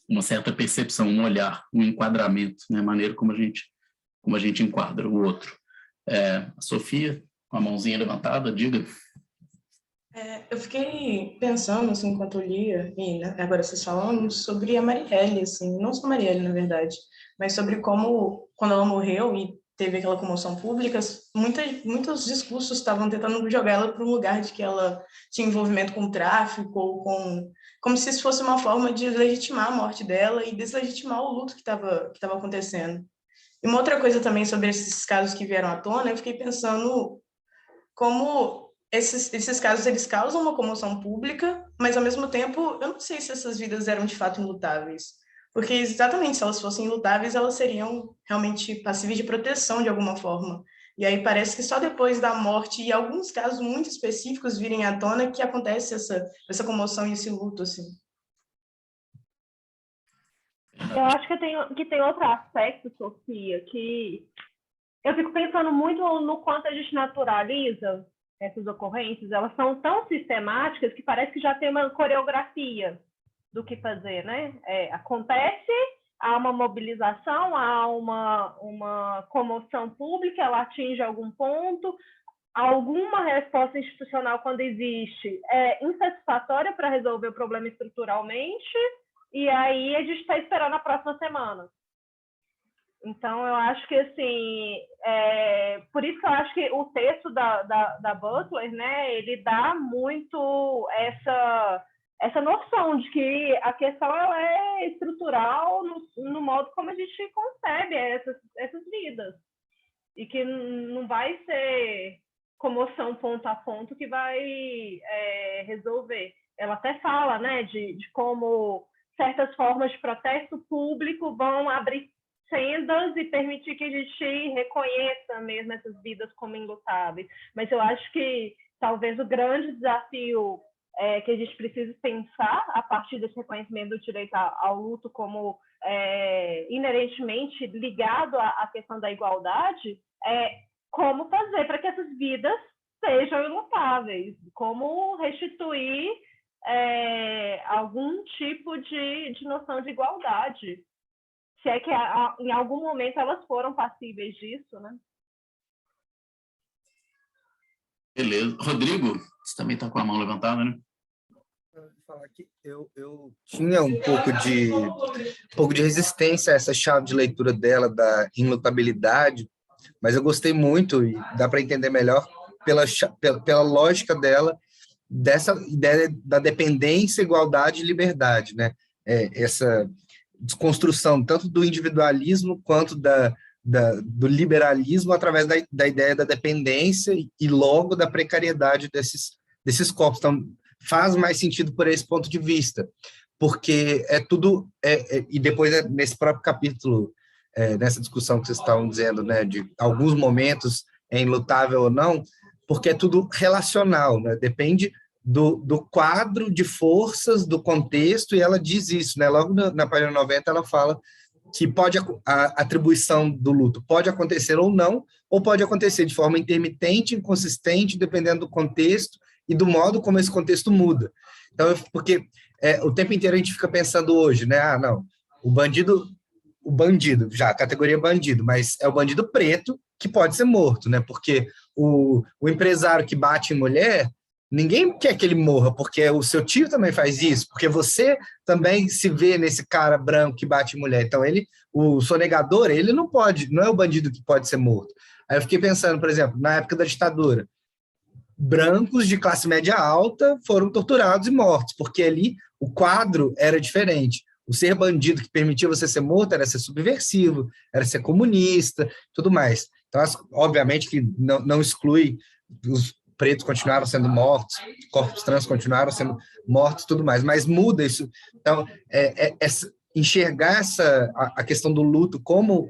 uma certa percepção, um olhar, um enquadramento, né, a maneira como a gente enquadra o outro. A Sofia, com a mãozinha levantada, diga. Eu fiquei pensando, assim, enquanto eu lia, e né, agora vocês falando, sobre a Marielle, assim, não só a Marielle, na verdade, mas sobre como, quando ela morreu e teve aquela comoção pública, muitos discursos estavam tentando jogar ela para um lugar de que ela tinha envolvimento com tráfico, ou como se isso fosse uma forma de legitimar a morte dela e deslegitimar o luto que estava acontecendo. E uma outra coisa também sobre esses casos que vieram à tona, eu fiquei pensando como esses casos eles causam uma comoção pública, mas ao mesmo tempo eu não sei se essas vidas eram de fato ilutáveis, porque exatamente se elas fossem ilutáveis elas seriam realmente passíveis de proteção de alguma forma. E aí parece que só depois da morte e alguns casos muito específicos virem à tona que acontece essa comoção e esse luto, assim. Eu acho que tem outro aspecto, Sofia, que eu fico pensando muito no quanto a gente naturaliza essas ocorrências. Elas são tão sistemáticas que parece que já tem uma coreografia do que fazer, né? Acontece, há uma mobilização, há uma comoção pública, ela atinge algum ponto, alguma resposta institucional, quando existe, é insatisfatória para resolver o problema estruturalmente, e aí a gente está esperando a próxima semana. Então, eu acho que, assim, por isso que eu acho que o texto da Butler, né, ele dá muito essa noção de que a questão ela é estrutural no modo como a gente concebe essas vidas. E que não vai ser comoção ponto a ponto que vai resolver. Ela até fala, né, de como certas formas de protesto público vão abrir sendas e permitir que a gente reconheça mesmo essas vidas como ilutáveis. Mas eu acho que talvez o grande desafio que a gente precisa pensar a partir desse reconhecimento do direito ao luto como inerentemente ligado à questão da igualdade é como fazer para que essas vidas sejam ilutáveis, como restituir algum tipo de noção de igualdade, se é que em algum momento elas foram passíveis disso, né? Beleza. Rodrigo, você também está com a mão levantada, né? Falar que eu tinha um pouco de resistência a essa chave de leitura dela, da inlutabilidade, mas eu gostei muito, e dá para entender melhor pela lógica dela, dessa ideia da dependência, igualdade e liberdade, né? Essa desconstrução tanto do individualismo quanto do liberalismo através da ideia da dependência e logo da precariedade desses corpos. Então, faz mais sentido por esse ponto de vista, porque e depois nesse próprio capítulo, nessa discussão que vocês estavam dizendo, né, de alguns momentos é ilutável ou não, porque é tudo relacional, né, depende do quadro de forças, do contexto, e ela diz isso, né, logo na página 90 ela fala que a atribuição do luto pode acontecer ou não, ou pode acontecer de forma intermitente, inconsistente, dependendo do contexto e do modo como esse contexto muda. Então, porque o tempo inteiro a gente fica pensando hoje, né? Não, o bandido, já, a categoria bandido, mas é o bandido preto que pode ser morto, né? Porque o empresário que bate em mulher, ninguém quer que ele morra, porque o seu tio também faz isso, porque você também se vê nesse cara branco que bate em mulher. Então, o sonegador, ele não é o bandido que pode ser morto. Aí eu fiquei pensando, por exemplo, na época da ditadura, brancos de classe média alta foram torturados e mortos, porque ali o quadro era diferente. O ser bandido que permitia você ser morto era ser subversivo, era ser comunista, tudo mais. Então, obviamente que não exclui, os pretos continuaram sendo mortos, corpos trans continuaram sendo mortos, tudo mais, mas muda isso. Então, enxergar a questão do luto como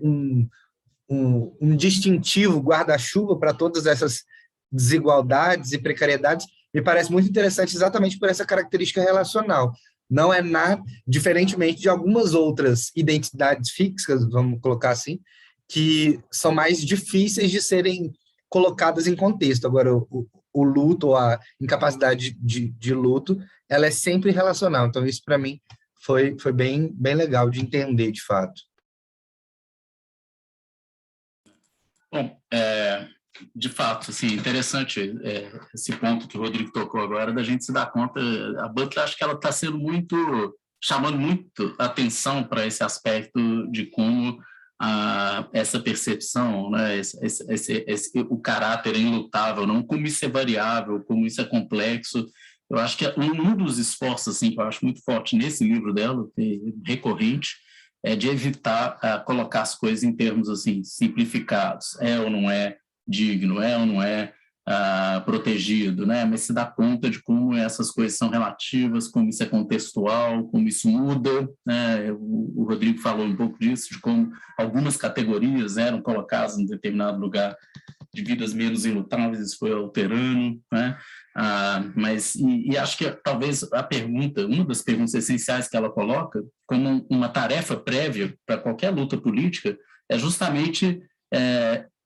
um distintivo guarda-chuva para todas essas desigualdades e precariedades, me parece muito interessante exatamente por essa característica relacional. Não é nada, diferentemente de algumas outras identidades fixas, vamos colocar assim, que são mais difíceis de serem colocadas em contexto. Agora, o luto, ou a incapacidade de luto, ela é sempre relacional. Então, isso, para mim, foi bem legal de entender, de fato. Bom, de fato, assim, interessante esse ponto que o Rodrigo tocou agora, da gente se dar conta, a Butler, acho que ela está chamando muito atenção para esse aspecto de como essa percepção, né, o caráter é ilutável, não como isso é variável, como isso é complexo. Eu acho que um dos esforços, assim, que eu acho muito forte nesse livro dela, recorrente, é de evitar colocar as coisas em termos assim simplificados, ou não é digno, ou não é protegido, né? Mas se dá conta de como essas coisas são relativas, como isso é contextual, como isso muda, né? O Rodrigo falou um pouco disso, de como algumas categorias eram colocadas em determinado lugar de vidas menos enlutáveis, isso foi alterando, né? Mas acho que talvez uma das perguntas essenciais que ela coloca como uma tarefa prévia para qualquer luta política é justamente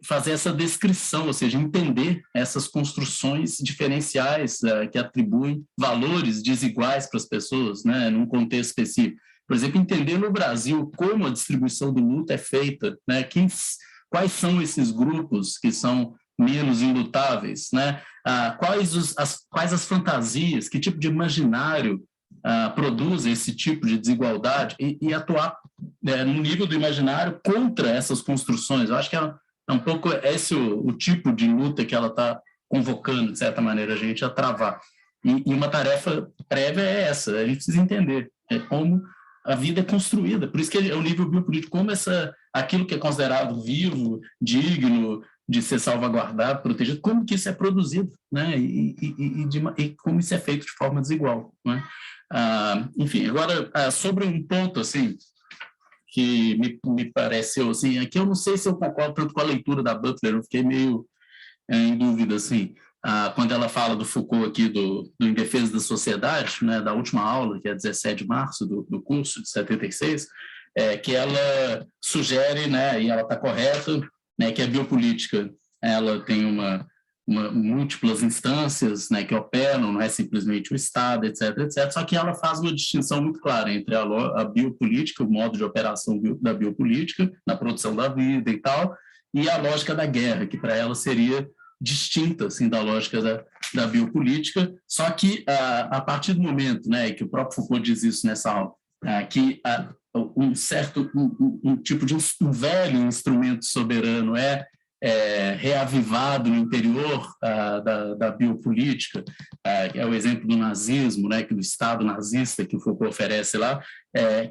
fazer essa descrição, ou seja, entender essas construções diferenciais que atribuem valores desiguais para as pessoas, né, num contexto específico. Por exemplo, entender no Brasil como a distribuição do luto é feita, né, quais são esses grupos que são menos enlutáveis, né, quais as fantasias, que tipo de imaginário produz esse tipo de desigualdade e atuar no nível do imaginário contra essas construções. Eu acho que é um pouco esse o tipo de luta que ela está convocando, de certa maneira, a gente a travar. E uma tarefa prévia é essa, a gente precisa entender como a vida é construída, por isso que é o nível biopolítico, como aquilo que é considerado vivo, digno de ser salvaguardado, protegido, como que isso é produzido, né? E como isso é feito de forma desigual, né? Enfim, agora, sobre um ponto, assim, que me pareceu, assim, aqui eu não sei se eu concordo tanto com a leitura da Butler, eu fiquei meio em dúvida, assim, quando ela fala do Foucault aqui, do Em Defesa da Sociedade, né, da última aula, que é 17 de março do curso de 76, que ela sugere, né, e ela está correta, né, que a biopolítica ela tem múltiplas instâncias, né, que operam, não é simplesmente o Estado, etc., etc., só que ela faz uma distinção muito clara entre a biopolítica, o modo de operação da biopolítica, na produção da vida e tal, e a lógica da guerra, que para ela seria distinta assim, da lógica da biopolítica, só que a partir do momento, né, que o próprio Foucault diz isso nessa aula, que um tipo de um velho instrumento soberano reavivado no interior da biopolítica, é o exemplo do nazismo, né, do Estado nazista que o Foucault oferece lá,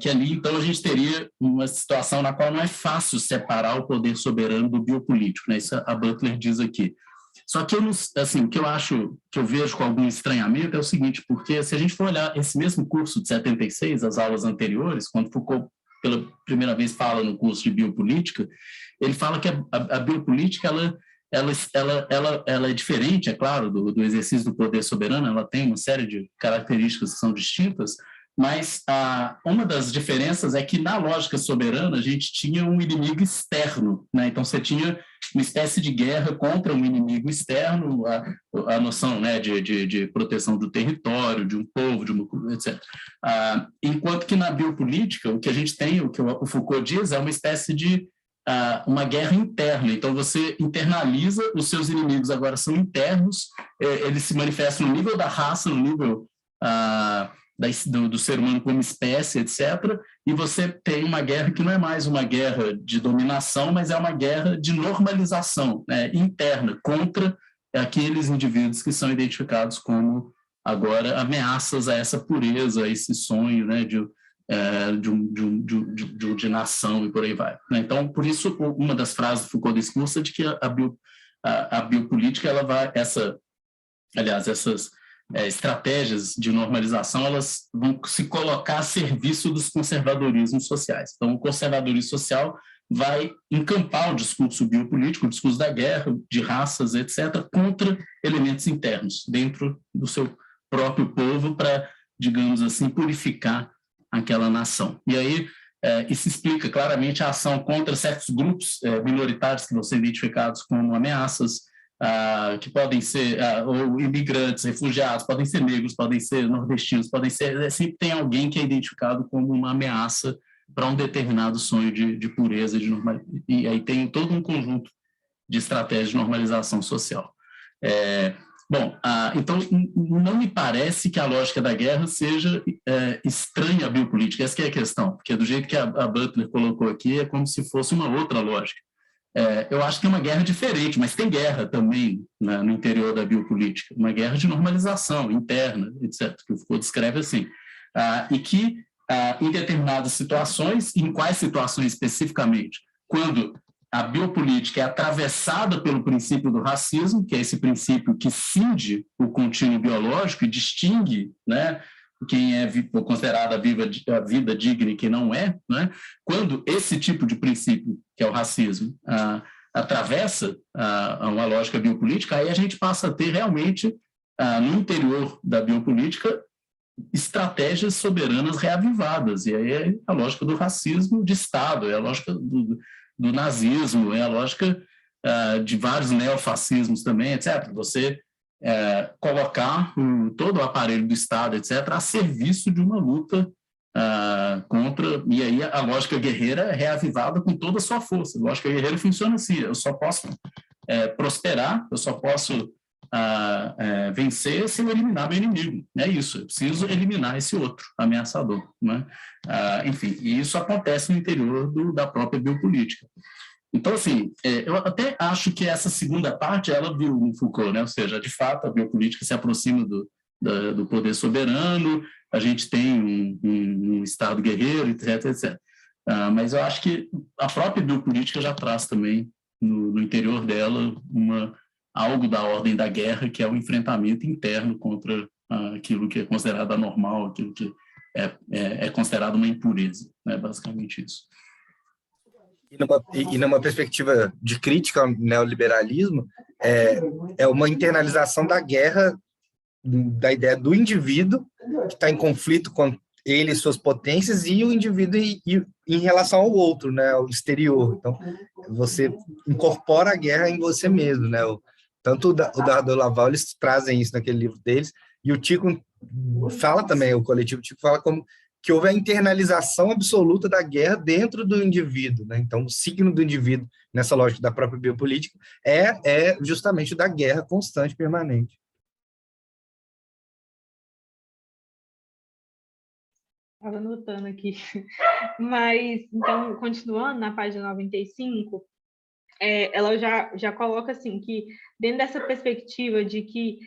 que ali, então, a gente teria uma situação na qual não é fácil separar o poder soberano do biopolítico, né, isso a Butler diz aqui. Só que assim, o que eu vejo com algum estranhamento é o seguinte, porque se a gente for olhar esse mesmo curso de 76, as aulas anteriores, quando Foucault pela primeira vez fala no curso de biopolítica, ele fala que a biopolítica ela é diferente, é claro, do exercício do poder soberano, ela tem uma série de características que são distintas, mas uma das diferenças é que na lógica soberana a gente tinha um inimigo externo, né? Então você tinha uma espécie de guerra contra um inimigo externo, a noção, né, de proteção do território, de um povo, etc. Enquanto que na biopolítica o que a gente tem, o que o Foucault diz, é uma espécie de uma guerra interna. Então você internaliza, os seus inimigos agora são internos, eles se manifestam no nível da raça, no nível do ser humano como espécie, etc., e você tem uma guerra que não é mais uma guerra de dominação, mas é uma guerra de normalização, né, interna, contra aqueles indivíduos que são identificados como, agora, ameaças a essa pureza, a esse sonho, né, de nação e por aí vai. Então, por isso, uma das frases do Foucault desse curso é de que a biopolítica, ela vai, essas estratégias de normalização, elas vão se colocar a serviço dos conservadorismos sociais. Então, o conservadorismo social vai encampar o discurso biopolítico, o discurso da guerra, de raças, etc., contra elementos internos, dentro do seu próprio povo, para, digamos assim, purificar aquela nação. E aí, isso explica claramente a ação contra certos grupos minoritários que vão ser identificados como ameaças, que podem ser ou imigrantes, refugiados, podem ser negros, podem ser nordestinos, podem ser... sempre tem alguém que é identificado como uma ameaça para um determinado sonho de pureza, e aí tem todo um conjunto de estratégias de normalização social. Então, não me parece que a lógica da guerra seja estranha à biopolítica, essa que é a questão, porque do jeito que a Butler colocou aqui, é como se fosse uma outra lógica. Eu acho que é uma guerra diferente, mas tem guerra também, né, no interior da biopolítica, uma guerra de normalização interna, etc., que o Foucault descreve assim, e que em determinadas situações, em quais situações especificamente, quando a biopolítica é atravessada pelo princípio do racismo, que é esse princípio que cinge o contínuo biológico e distingue, né, quem é considerado a vida digna e quem não é, né? Quando esse tipo de princípio, que é o racismo, atravessa uma lógica biopolítica, aí a gente passa a ter realmente, no interior da biopolítica, estratégias soberanas reavivadas, e aí é a lógica do racismo de Estado, é a lógica do nazismo, é a lógica de vários neofascismos também, etc. Você colocar todo o aparelho do Estado, etc., a serviço de uma luta contra, e aí a lógica guerreira é reavivada com toda a sua força. A lógica guerreira funciona assim, eu só posso prosperar, eu só posso vencer se eu eliminar meu inimigo. É isso, eu preciso eliminar esse outro ameaçador, né? Enfim, e isso acontece no interior da própria biopolítica. Então, assim, eu até acho que essa segunda parte, ela viu no Foucault, né? Ou seja, de fato, a biopolítica se aproxima do poder soberano, a gente tem um Estado guerreiro, etc, etc. Mas eu acho que a própria biopolítica já traz também, no interior dela, algo da ordem da guerra, que é o enfrentamento interno contra aquilo que é considerado anormal, aquilo que é considerado uma impureza, né? Basicamente isso. E numa perspectiva de crítica ao neoliberalismo, é uma internalização da guerra, da ideia do indivíduo, que está em conflito com ele e suas potências, e o indivíduo em relação ao outro, né, ao exterior. Então, você incorpora a guerra em você mesmo, né? Tanto o Dardot Laval, eles trazem isso naquele livro deles, e o Tico fala também, o coletivo Tico fala como que houve a internalização absoluta da guerra dentro do indivíduo, né? Então, o signo do indivíduo, nessa lógica da própria biopolítica, é justamente da guerra constante, permanente. Estava anotando aqui. Mas, então, continuando na página 95, ela já coloca assim, que dentro dessa perspectiva de que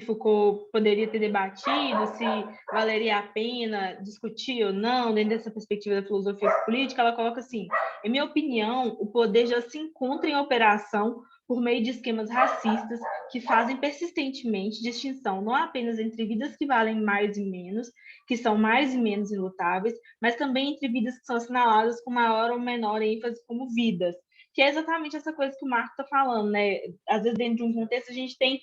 Foucault poderia ter debatido se valeria a pena discutir ou não, dentro dessa perspectiva da filosofia política, ela coloca assim: em minha opinião, o poder já se encontra em operação por meio de esquemas racistas que fazem persistentemente distinção não apenas entre vidas que valem mais e menos, que são mais e menos ilutáveis, mas também entre vidas que são assinaladas com maior ou menor ênfase como vidas, que é exatamente essa coisa que o Marco está falando, né? Às vezes, dentro de um contexto, a gente tem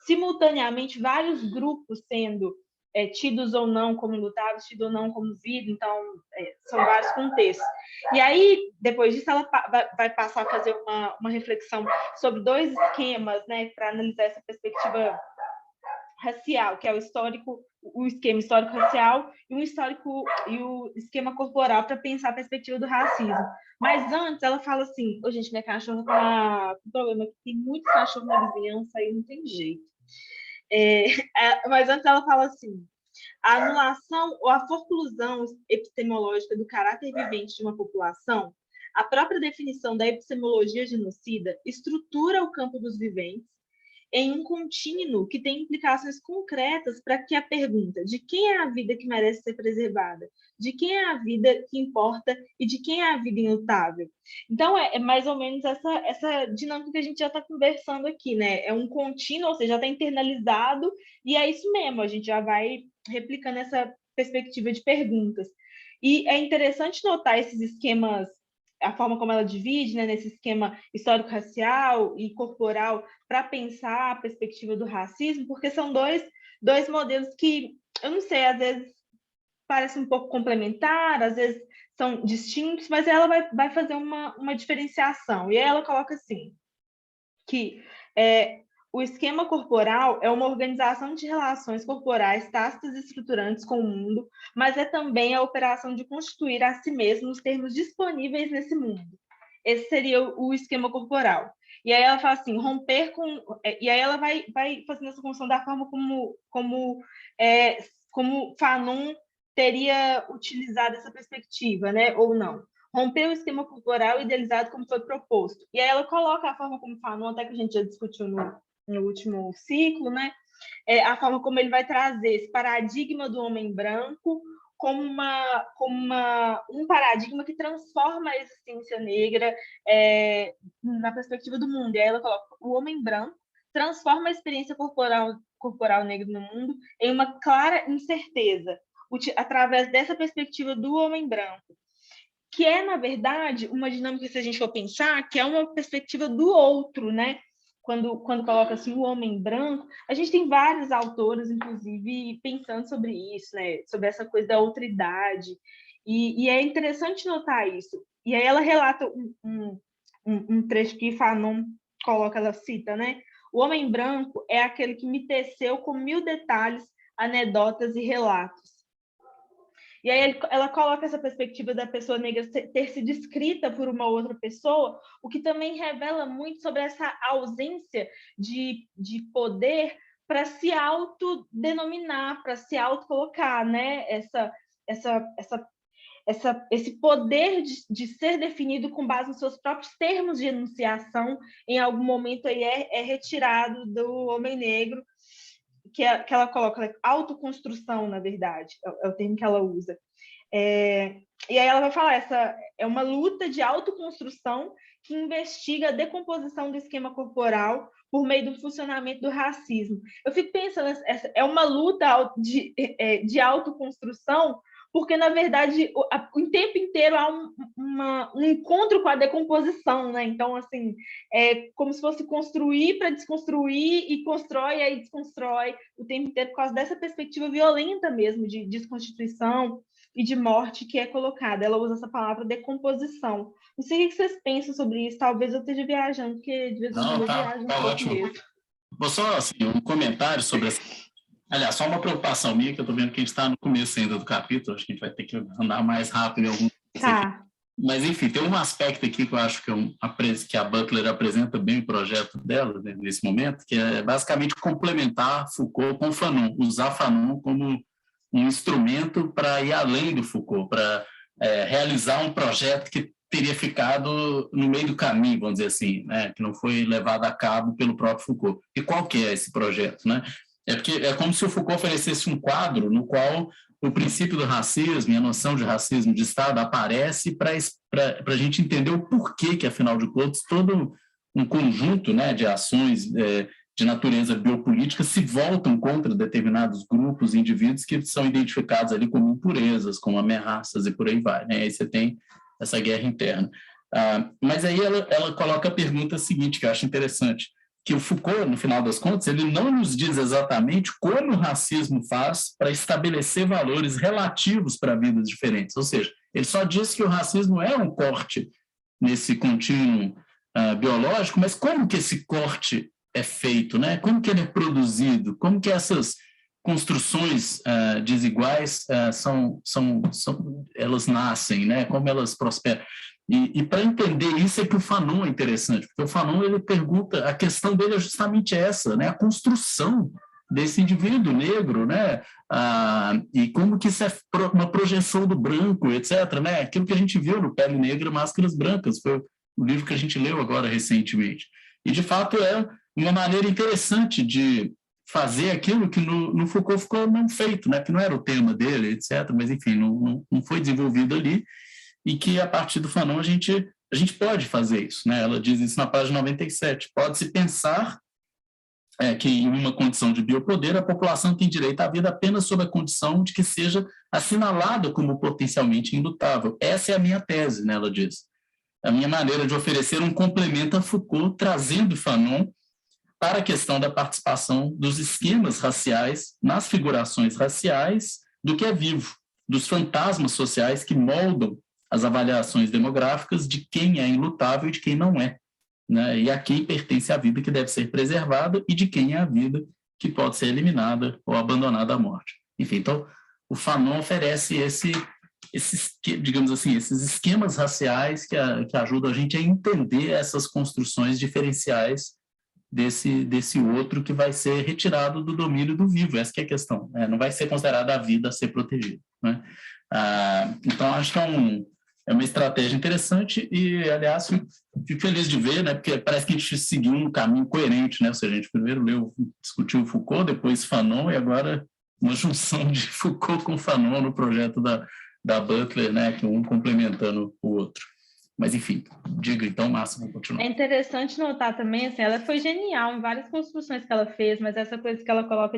simultaneamente vários grupos sendo tidos ou não como ilutáveis, tidos ou não como vida, então são vários contextos. E aí, depois disso, ela vai passar a fazer uma reflexão sobre dois esquemas, né, para analisar essa perspectiva racial, que é o esquema histórico-racial e o esquema corporal, para pensar a perspectiva do racismo. Mas antes, ela fala assim: gente, minha cachorra está com problema, tem muitos cachorros na vizinhança e não tem jeito. Mas antes ela fala assim: a anulação ou a forclusão epistemológica do caráter vivente de uma população, a própria definição da epistemologia genocida estrutura o campo dos viventes em um contínuo que tem implicações concretas para que a pergunta de quem é a vida que merece ser preservada, de quem é a vida que importa e de quem é a vida imutável. Então, é mais ou menos essa dinâmica que a gente já está conversando aqui, né? É um contínuo, ou seja, já está internalizado, e é isso mesmo, a gente já vai replicando essa perspectiva de perguntas. E é interessante notar esses esquemas, a forma como ela divide, né, nesse esquema histórico-racial e corporal, para pensar a perspectiva do racismo, porque são dois modelos que, eu não sei, às vezes parecem um pouco complementar, às vezes são distintos, mas ela vai fazer uma diferenciação. E aí ela coloca assim, que o esquema corporal é uma organização de relações corporais tácitas e estruturantes com o mundo, mas é também a operação de constituir a si mesmo os termos disponíveis nesse mundo. Esse seria o esquema corporal. E aí ela fala assim, romper com... E aí ela vai fazendo essa função da forma como Fanon teria utilizado essa perspectiva, né? Ou não. Romper o esquema corporal idealizado como foi proposto. E aí ela coloca a forma como Fanon, até que a gente já discutiu no último ciclo, né? A forma como ele vai trazer esse paradigma do homem branco como um paradigma que transforma a existência negra na perspectiva do mundo. E aí ela coloca: o homem branco transforma a experiência corporal negra no mundo em uma clara incerteza, através dessa perspectiva do homem branco, que é, na verdade, uma dinâmica, se a gente for pensar, que é uma perspectiva do outro, né? Quando coloca assim o homem branco, a gente tem vários autores, inclusive, pensando sobre isso, né? Sobre essa coisa da outridade. E é interessante notar isso. E aí ela relata um trecho que Fanon coloca, ela cita, né? O homem branco é aquele que me teceu com 1000 detalhes, anedotas e relatos. E aí ela coloca essa perspectiva da pessoa negra ter sido descrita por uma outra pessoa, o que também revela muito sobre essa ausência de poder para se autodenominar, para se autocolocar, né? Esse poder de ser definido com base nos seus próprios termos de enunciação, em algum momento aí é retirado do homem negro, que ela coloca autoconstrução, na verdade, é o termo que ela usa. E aí ela vai falar, essa é uma luta de autoconstrução que investiga a decomposição do esquema corporal por meio do funcionamento do racismo. Eu fico pensando, é uma luta de autoconstrução, porque, na verdade, o tempo inteiro há um encontro com a decomposição, né? Então, assim, é como se fosse construir para desconstruir, e constrói, aí desconstrói o tempo inteiro, por causa dessa perspectiva violenta mesmo, de desconstituição e de morte que é colocada. Ela usa essa palavra decomposição. Não sei o que vocês pensam sobre isso, talvez eu esteja viajando, porque de vez em quando eu viajo um pouco ótimo. mesmo. Vou só, assim, um comentário sobre essa... Aliás, só uma preocupação minha, que eu estou vendo que a gente está no começo ainda do capítulo, acho que a gente vai ter que andar mais rápido em algum... Tá. Mas, enfim, tem um aspecto aqui que eu acho que a Butler apresenta bem o projeto dela, né, nesse momento, que é basicamente complementar Foucault com Fanon, usar Fanon como um instrumento para ir além do Foucault, para realizar um projeto que teria ficado no meio do caminho, vamos dizer assim, né, que não foi levado a cabo pelo próprio Foucault. E qual que é esse projeto, né? Porque é como se o Foucault oferecesse um quadro no qual o princípio do racismo e a noção de racismo de Estado aparece para a gente entender o porquê que, afinal de contas, todo um conjunto, né, de ações de natureza biopolítica se voltam contra determinados grupos, indivíduos que são identificados ali como impurezas, como ameaças e por aí vai, né? Aí você tem essa guerra interna. Mas aí ela coloca a pergunta seguinte, que eu acho interessante, que o Foucault, no final das contas, ele não nos diz exatamente como o racismo faz para estabelecer valores relativos para vidas diferentes, ou seja, ele só diz que o racismo é um corte nesse contínuo biológico, mas como que esse corte é feito, né? Como que ele é produzido, como que essas construções desiguais elas nascem, né? Como elas prosperam. E para entender isso é que o Fanon é interessante, porque o Fanon, ele pergunta, a questão dele é justamente essa, né? A construção desse indivíduo negro, né? E como que isso é uma projeção do branco, etc., né? Aquilo que a gente viu no Pele Negra, Máscaras Brancas, foi o livro que a gente leu agora recentemente. E, de fato, é uma maneira interessante de fazer aquilo que no Foucault ficou não feito, né? Que não era o tema dele, etc., mas, enfim, não foi desenvolvido ali, e que, a partir do Fanon, a gente pode fazer isso, né? Ela diz isso na página 97. Pode-se pensar que, em uma condição de biopoder, a população tem direito à vida apenas sob a condição de que seja assinalada como potencialmente indutável. Essa é a minha tese, né? Ela diz. A minha maneira de oferecer um complemento a Foucault, trazendo Fanon para a questão da participação dos esquemas raciais nas figurações raciais do que é vivo, dos fantasmas sociais que moldam as avaliações demográficas de quem é ilutável e de quem não é, né? E a quem pertence a vida que deve ser preservada e de quem é a vida que pode ser eliminada ou abandonada à morte. Enfim, então, o Fanon oferece digamos assim, esses esquemas raciais que ajudam a gente a entender essas construções diferenciais desse outro que vai ser retirado do domínio do vivo. Essa que é a questão, né? Não vai ser considerada a vida a ser protegida, né? Então, acho que é uma estratégia interessante e, aliás, fico feliz de ver, né? Porque parece que a gente seguiu um caminho coerente, né? Ou seja, a gente primeiro discutiu Foucault, depois Fanon, e agora uma junção de Foucault com Fanon no projeto da Butler, né? Que um complementando o outro. Mas, enfim, diga então, Márcia, vamos continuar. É interessante notar também, assim, ela foi genial em várias construções que ela fez, mas essa coisa que ela coloca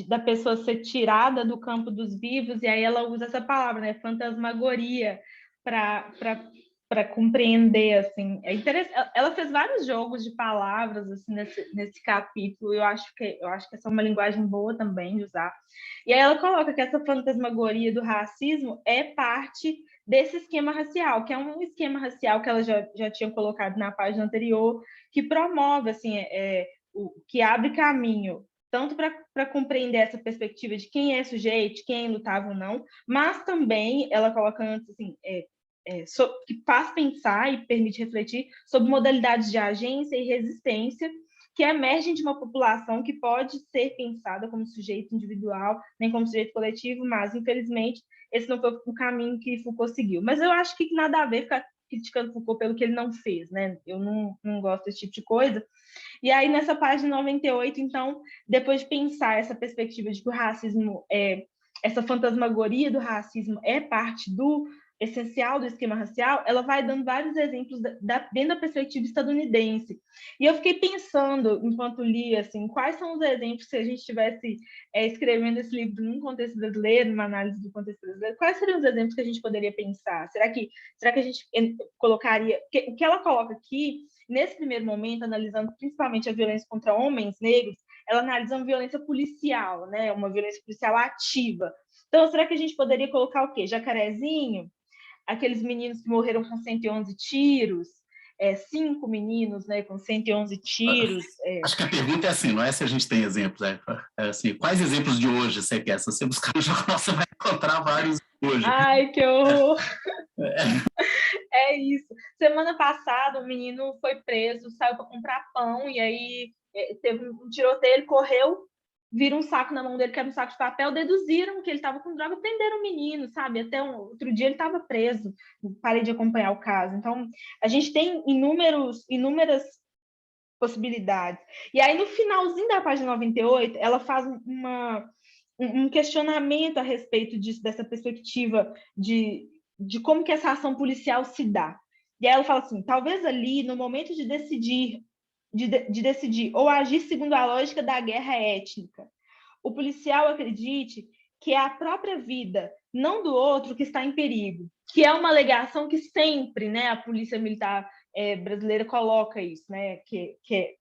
da pessoa ser tirada do campo dos vivos, e aí ela usa essa palavra, né, fantasmagoria, para compreender, assim, é interessante. Ela fez vários jogos de palavras assim nesse capítulo. Eu acho que essa é uma linguagem boa também de usar. E aí ela coloca que essa fantasmagoria do racismo é parte desse esquema racial, que é um esquema racial que ela já tinha colocado na página anterior, que promove, assim, que abre caminho tanto para compreender essa perspectiva de quem é sujeito, quem é ilutável ou não, mas também ela coloca antes, assim, que faz pensar e permite refletir sobre modalidades de agência e resistência que emergem de uma população que pode ser pensada como sujeito individual, nem como sujeito coletivo, mas, infelizmente, esse não foi o caminho que Foucault seguiu. Mas eu acho que nada a ver ficar criticando Foucault pelo que ele não fez, né? Eu não gosto desse tipo de coisa. E aí, nessa página 98, então, depois de pensar essa perspectiva de que o racismo, essa fantasmagoria do racismo é parte do essencial do esquema racial, ela vai dando vários exemplos dentro da perspectiva estadunidense. E eu fiquei pensando, enquanto li, assim, quais são os exemplos, se a gente estivesse escrevendo esse livro num contexto brasileiro, numa análise do contexto brasileiro, quais seriam os exemplos que a gente poderia pensar? Será que a gente colocaria... O que ela coloca aqui, nesse primeiro momento, analisando principalmente a violência contra homens negros, ela analisa uma violência policial, né? Uma violência policial ativa. Então, será que a gente poderia colocar o quê? Jacarezinho? Aqueles meninos que morreram com 111 tiros, 5 meninos, né, com 111 tiros. Acho que a pergunta é assim, não é se a gente tem exemplos, assim, quais exemplos de hoje você quer? Se você buscar no jornal, você vai encontrar vários hoje. Ai, que horror! É isso. Semana passada, o menino foi preso, saiu para comprar pão, e aí teve um tiroteio, ele correu, vira um saco na mão dele, que era um saco de papel, deduziram que ele estava com droga, prenderam o menino, sabe? Até outro dia ele estava preso, parei de acompanhar o caso. Então, a gente tem inúmeras possibilidades. E aí, no finalzinho da página 98, ela faz um questionamento a respeito disso, dessa perspectiva de como que essa ação policial se dá. E aí ela fala assim, talvez ali, no momento de decidir ou agir segundo a lógica da guerra étnica, o policial acredite que é a própria vida, não do outro, que está em perigo, que é uma alegação que sempre, né, a polícia militar brasileira coloca isso, né, que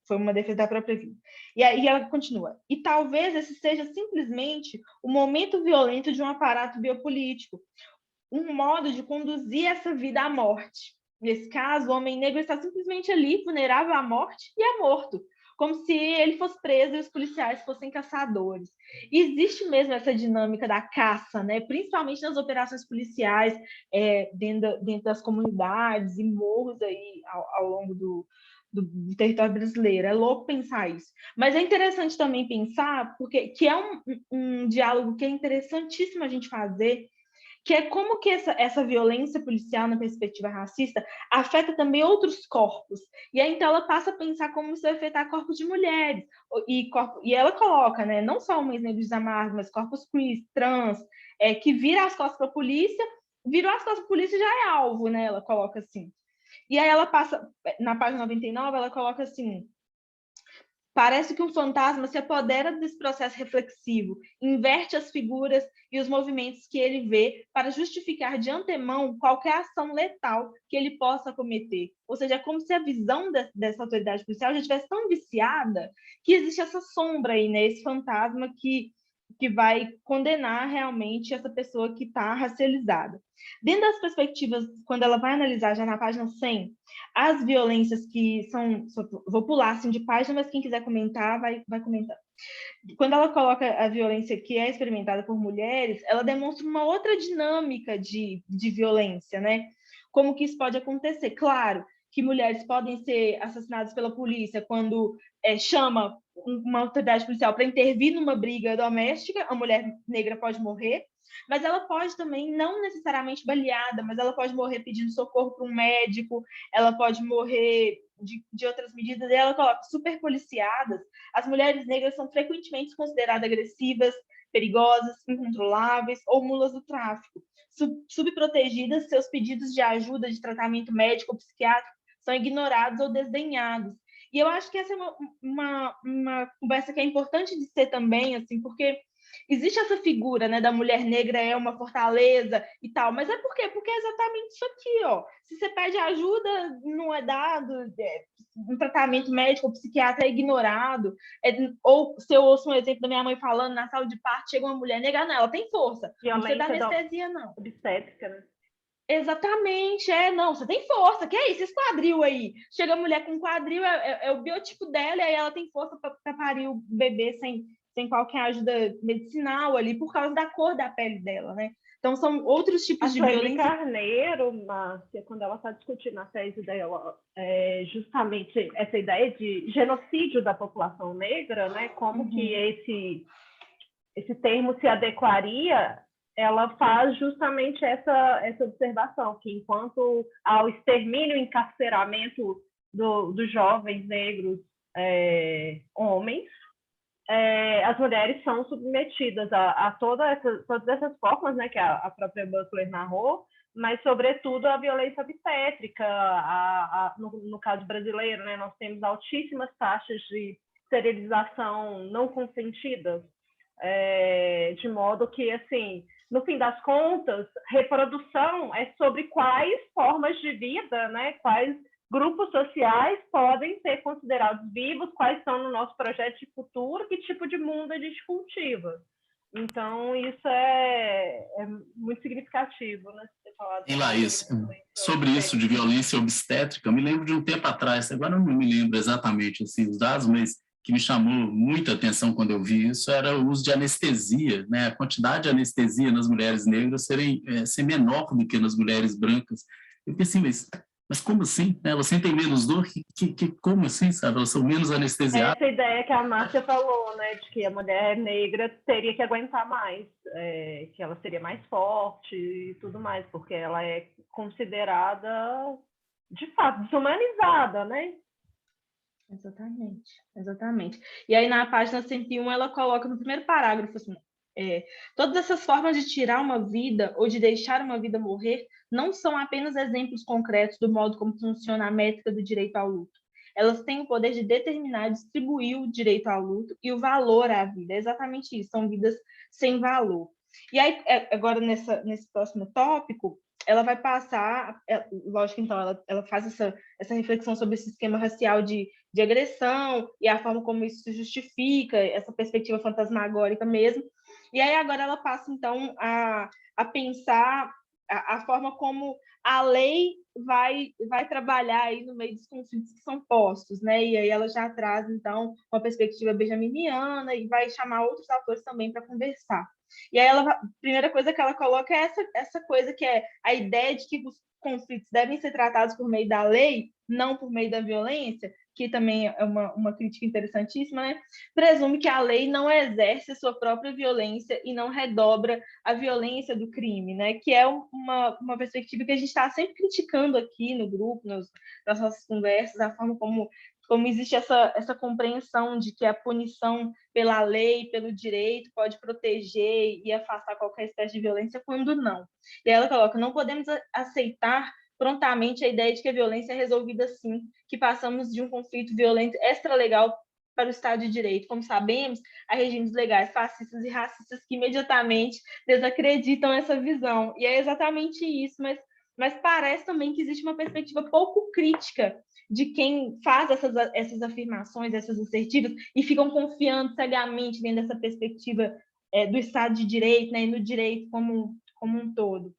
foi uma defesa da própria vida. E aí ela continua, e talvez esse seja simplesmente o momento violento de um aparato biopolítico, um modo de conduzir essa vida à morte. Nesse caso, o homem negro está simplesmente ali, vulnerável à morte e é morto, como se ele fosse preso e os policiais fossem caçadores. E existe mesmo essa dinâmica da caça, né? Principalmente nas operações policiais, dentro das comunidades e morros aí ao longo do território brasileiro. É louco pensar isso. Mas é interessante também pensar, que é um diálogo que é interessantíssimo a gente fazer, que é como que essa violência policial na perspectiva racista afeta também outros corpos. E aí, então, ela passa a pensar como isso vai afetar corpos de mulheres. E ela coloca, né, não só homens negros amargos, mas corpos queer, trans, que viram as costas para a polícia, virou as costas para a polícia já é alvo, né? Ela coloca assim. E aí ela passa, na página 99, ela coloca assim, parece que um fantasma se apodera desse processo reflexivo, inverte as figuras e os movimentos que ele vê para justificar de antemão qualquer ação letal que ele possa cometer. Ou seja, é como se a visão dessa autoridade policial já estivesse tão viciada que existe essa sombra aí, né? Esse fantasma que vai condenar realmente essa pessoa que está racializada. Dentro das perspectivas, quando ela vai analisar já na página 100, as violências que são... Vou pular assim de página, mas quem quiser comentar, vai comentar. Quando ela coloca a violência que é experimentada por mulheres, ela demonstra uma outra dinâmica de violência, né? Como que isso pode acontecer? Claro que mulheres podem ser assassinadas pela polícia quando chama uma autoridade policial para intervir numa briga doméstica, a mulher negra pode morrer, mas ela pode também, não necessariamente baleada, mas ela pode morrer pedindo socorro para um médico, ela pode morrer de outras medidas, e ela coloca super policiadas. As mulheres negras são frequentemente consideradas agressivas, perigosas, incontroláveis ou mulas do tráfico. Subprotegidas, seus pedidos de ajuda, de tratamento médico ou psiquiátrico são ignorados ou desdenhados. E eu acho que essa é uma conversa que é importante de ser também, assim, porque existe essa figura, né, da mulher negra é uma fortaleza e tal, mas é por quê? Porque é exatamente isso aqui, ó. Se você pede ajuda, não é dado, um tratamento médico ou psiquiatra é ignorado, ou se eu ouço um exemplo da minha mãe falando na sala de parto, chega uma mulher negra, não, ela tem força, não precisa dar anestesia, não. Obstétrica, né? Exatamente, não, você tem força, que é isso, esse quadril aí. Chega a mulher com quadril, é o biotipo dela, e aí ela tem força para parir o bebê sem qualquer ajuda medicinal ali, por causa da cor da pele dela, né? Então, são outros tipos de violência. A Carneiro, Márcia, quando ela está discutindo a tese dela, justamente essa ideia de genocídio da população negra, né? Como que esse termo se adequaria, ela faz justamente essa observação, que enquanto ao extermínio e encarceramento dos jovens negros homens, as mulheres são submetidas a todas essas formas, né, que a própria Buckler narrou, mas, sobretudo, a violência obstétrica. No caso brasileiro, né, nós temos altíssimas taxas de esterilização não consentida, de modo que, assim, no fim das contas, reprodução é sobre quais formas de vida, né, quais grupos sociais podem ser considerados vivos, quais são no nosso projeto de futuro, que tipo de mundo a gente cultiva. Então, isso é muito significativo, né? E Laís, sobre isso de violência obstétrica, eu me lembro de um tempo atrás, agora eu não me lembro exatamente assim, os dados, mas que me chamou muita atenção quando eu vi isso era o uso de anestesia, né? A quantidade de anestesia nas mulheres negras ser menor do que nas mulheres brancas. Eu pensei assim, mas como assim? Elas sentem menos dor? Como assim, sabe? Elas são menos anestesiadas? Essa ideia que a Márcia falou, né, de que a mulher negra teria que aguentar mais, que ela seria mais forte e tudo mais, porque ela é considerada, de fato, desumanizada, né? Exatamente. E aí, na página 101, ela coloca no primeiro parágrafo assim, todas essas formas de tirar uma vida ou de deixar uma vida morrer não são apenas exemplos concretos do modo como funciona a métrica do direito ao luto. Elas têm o poder de determinar e distribuir o direito ao luto e o valor à vida. É exatamente isso, são vidas sem valor. E aí, agora, nesse próximo tópico, ela vai passar, lógico, então, ela faz essa reflexão sobre esse esquema racial de agressão e a forma como isso se justifica, essa perspectiva fantasmagórica mesmo. E aí agora ela passa, então, a pensar a forma como a lei vai trabalhar aí no meio dos conflitos que são postos, né? E aí ela já traz, então, uma perspectiva benjaminiana e vai chamar outros autores também para conversar. E aí a primeira coisa que ela coloca é essa coisa que é a ideia de que os conflitos devem ser tratados por meio da lei, não por meio da violência, que também é uma crítica interessantíssima, né? Presume que a lei não exerce sua própria violência e não redobra a violência do crime, né? Que é uma perspectiva que a gente está sempre criticando aqui no grupo, nas nossas conversas, a forma como existe essa compreensão de que a punição pela lei, pelo direito, pode proteger e afastar qualquer espécie de violência, quando não. E aí ela coloca, não podemos aceitar prontamente a ideia de que a violência é resolvida assim, que passamos de um conflito violento extralegal para o Estado de Direito. Como sabemos, há regimes legais fascistas e racistas que imediatamente desacreditam essa visão. E é exatamente isso, mas parece também que existe uma perspectiva pouco crítica de quem faz essas afirmações, essas assertivas, e ficam confiando cegamente dentro dessa perspectiva do Estado de Direito, né, e no direito como um todo.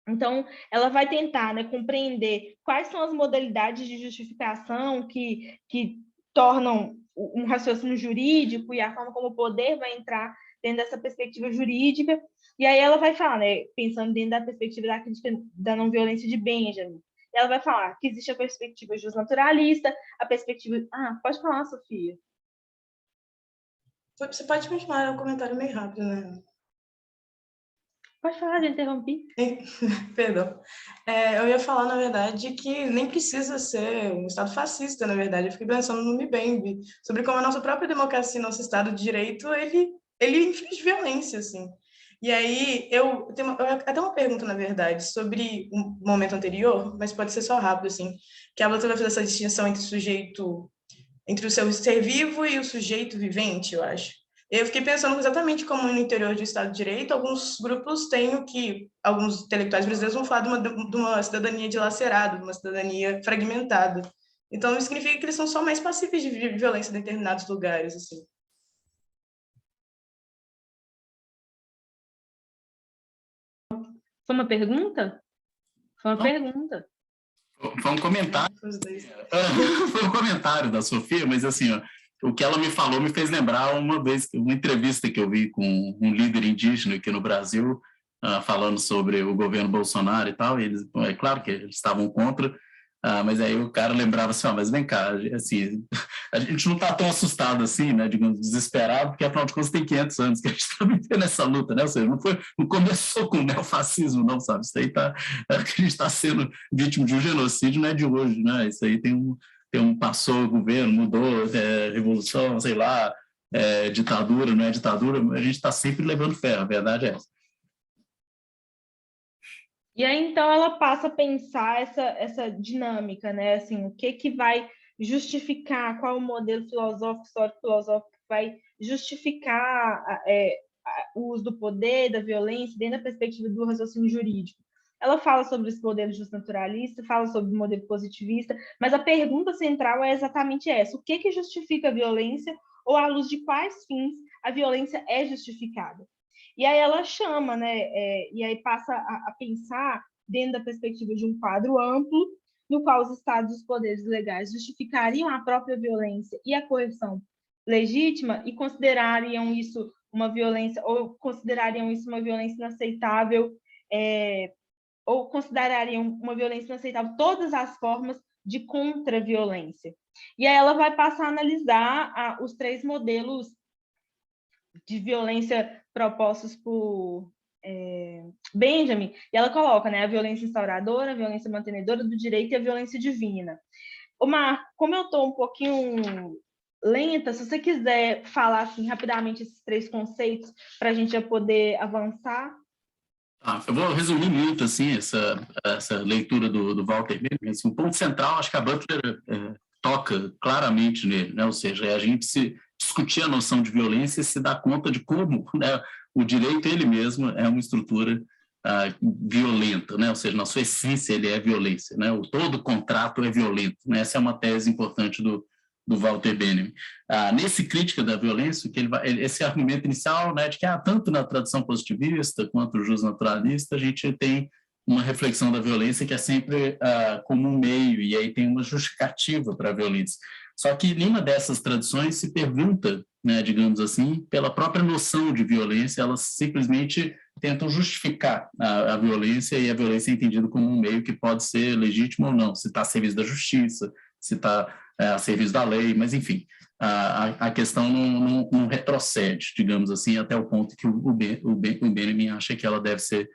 Então, ela vai tentar, né, compreender quais são as modalidades de justificação que tornam um raciocínio jurídico e a forma como o poder vai entrar dentro dessa perspectiva jurídica. E aí ela vai falar, né, pensando dentro da perspectiva da crítica da não violência de Benjamin, ela vai falar que existe a perspectiva justnaturalista, a perspectiva... pode falar, Sofia. Você pode continuar, é um comentário meio rápido, né? Pode falar, já interrompi. Perdão. Eu ia falar, na verdade, que nem precisa ser um Estado fascista, na verdade. Eu fiquei pensando no Mbembe, sobre como a nossa própria democracia, nosso Estado de Direito, ele inflige violência, assim. E aí, eu tenho até uma pergunta, na verdade, sobre um momento anterior, mas pode ser só rápido, assim, que a Butler vai fazer essa distinção entre o seu ser vivo e o sujeito vivente, eu acho. Eu fiquei pensando exatamente como no interior do Estado de Direito, alguns grupos têm o que alguns intelectuais brasileiros vão falar de uma cidadania dilacerada, de uma cidadania fragmentada. Então, isso significa que eles são só mais passíveis de violência em determinados lugares, assim. Foi uma pergunta? Foi uma pergunta. Foi um comentário. Foi um comentário da Sofia, mas assim, ó, o que ela me falou me fez lembrar uma entrevista que eu vi com um líder indígena aqui no Brasil, falando sobre o governo Bolsonaro e tal, e eles, é claro que eles estavam contra, mas aí o cara lembrava assim, mas vem cá, assim, a gente não está tão assustado assim, né, digamos, desesperado, porque afinal de contas tem 500 anos que a gente está vivendo essa luta, né, ou seja, não começou com o neofascismo, não, sabe, isso aí que a gente está sendo vítima de um genocídio, não é de hoje, né, isso aí passou o governo, mudou, revolução, sei lá, ditadura, não é ditadura, a gente está sempre levando ferro, a verdade é essa. E aí, então, ela passa a pensar essa dinâmica, né? Assim, o que vai justificar, qual o modelo filosófico, histórico-filosófico que vai justificar o uso do poder, da violência, dentro da perspectiva do raciocínio jurídico. Ela fala sobre esse modelo justnaturalista, fala sobre o modelo positivista, mas a pergunta central é exatamente essa: o que justifica a violência, ou à luz de quais fins a violência é justificada? E aí ela chama, né, e aí passa a pensar dentro da perspectiva de um quadro amplo, no qual os estados e os poderes legais justificariam a própria violência e a coerção legítima e considerariam isso uma violência, ou considerariam isso uma violência inaceitável, ou considerariam uma violência inaceitável todas as formas de contra-violência. E aí ela vai passar a analisar os 3 modelos de violência propostos por Benjamin, e ela coloca, né, a violência instauradora, a violência mantenedora do direito e a violência divina. Marco, como eu estou um pouquinho lenta, se você quiser falar assim, rapidamente esses 3 conceitos para a gente já poder avançar. Eu vou resumir muito assim, essa leitura do Walter Benjamin. Assim, um ponto central, acho que a Butler toca claramente nele, né? Ou seja, a gente se discutir a noção de violência e se dar conta de como, né, o direito ele mesmo é uma estrutura violenta, né? Ou seja, na sua essência ele é violência, né? Todo contrato é violento, né? Essa é uma tese importante do Walter Benjamin. Nesse crítica da violência, esse argumento inicial, né, de que tanto na tradição positivista quanto justnaturalista a gente tem uma reflexão da violência que é sempre como um meio, e aí tem uma justificativa para a violência. Só que nenhuma dessas tradições se pergunta, né, digamos assim, pela própria noção de violência, elas simplesmente tentam justificar a violência, e a violência é entendida como um meio que pode ser legítimo ou não, se está a serviço da justiça, se está a serviço da lei, mas enfim, a questão não retrocede, digamos assim, até o ponto que o Benjamin acha que ela deve ser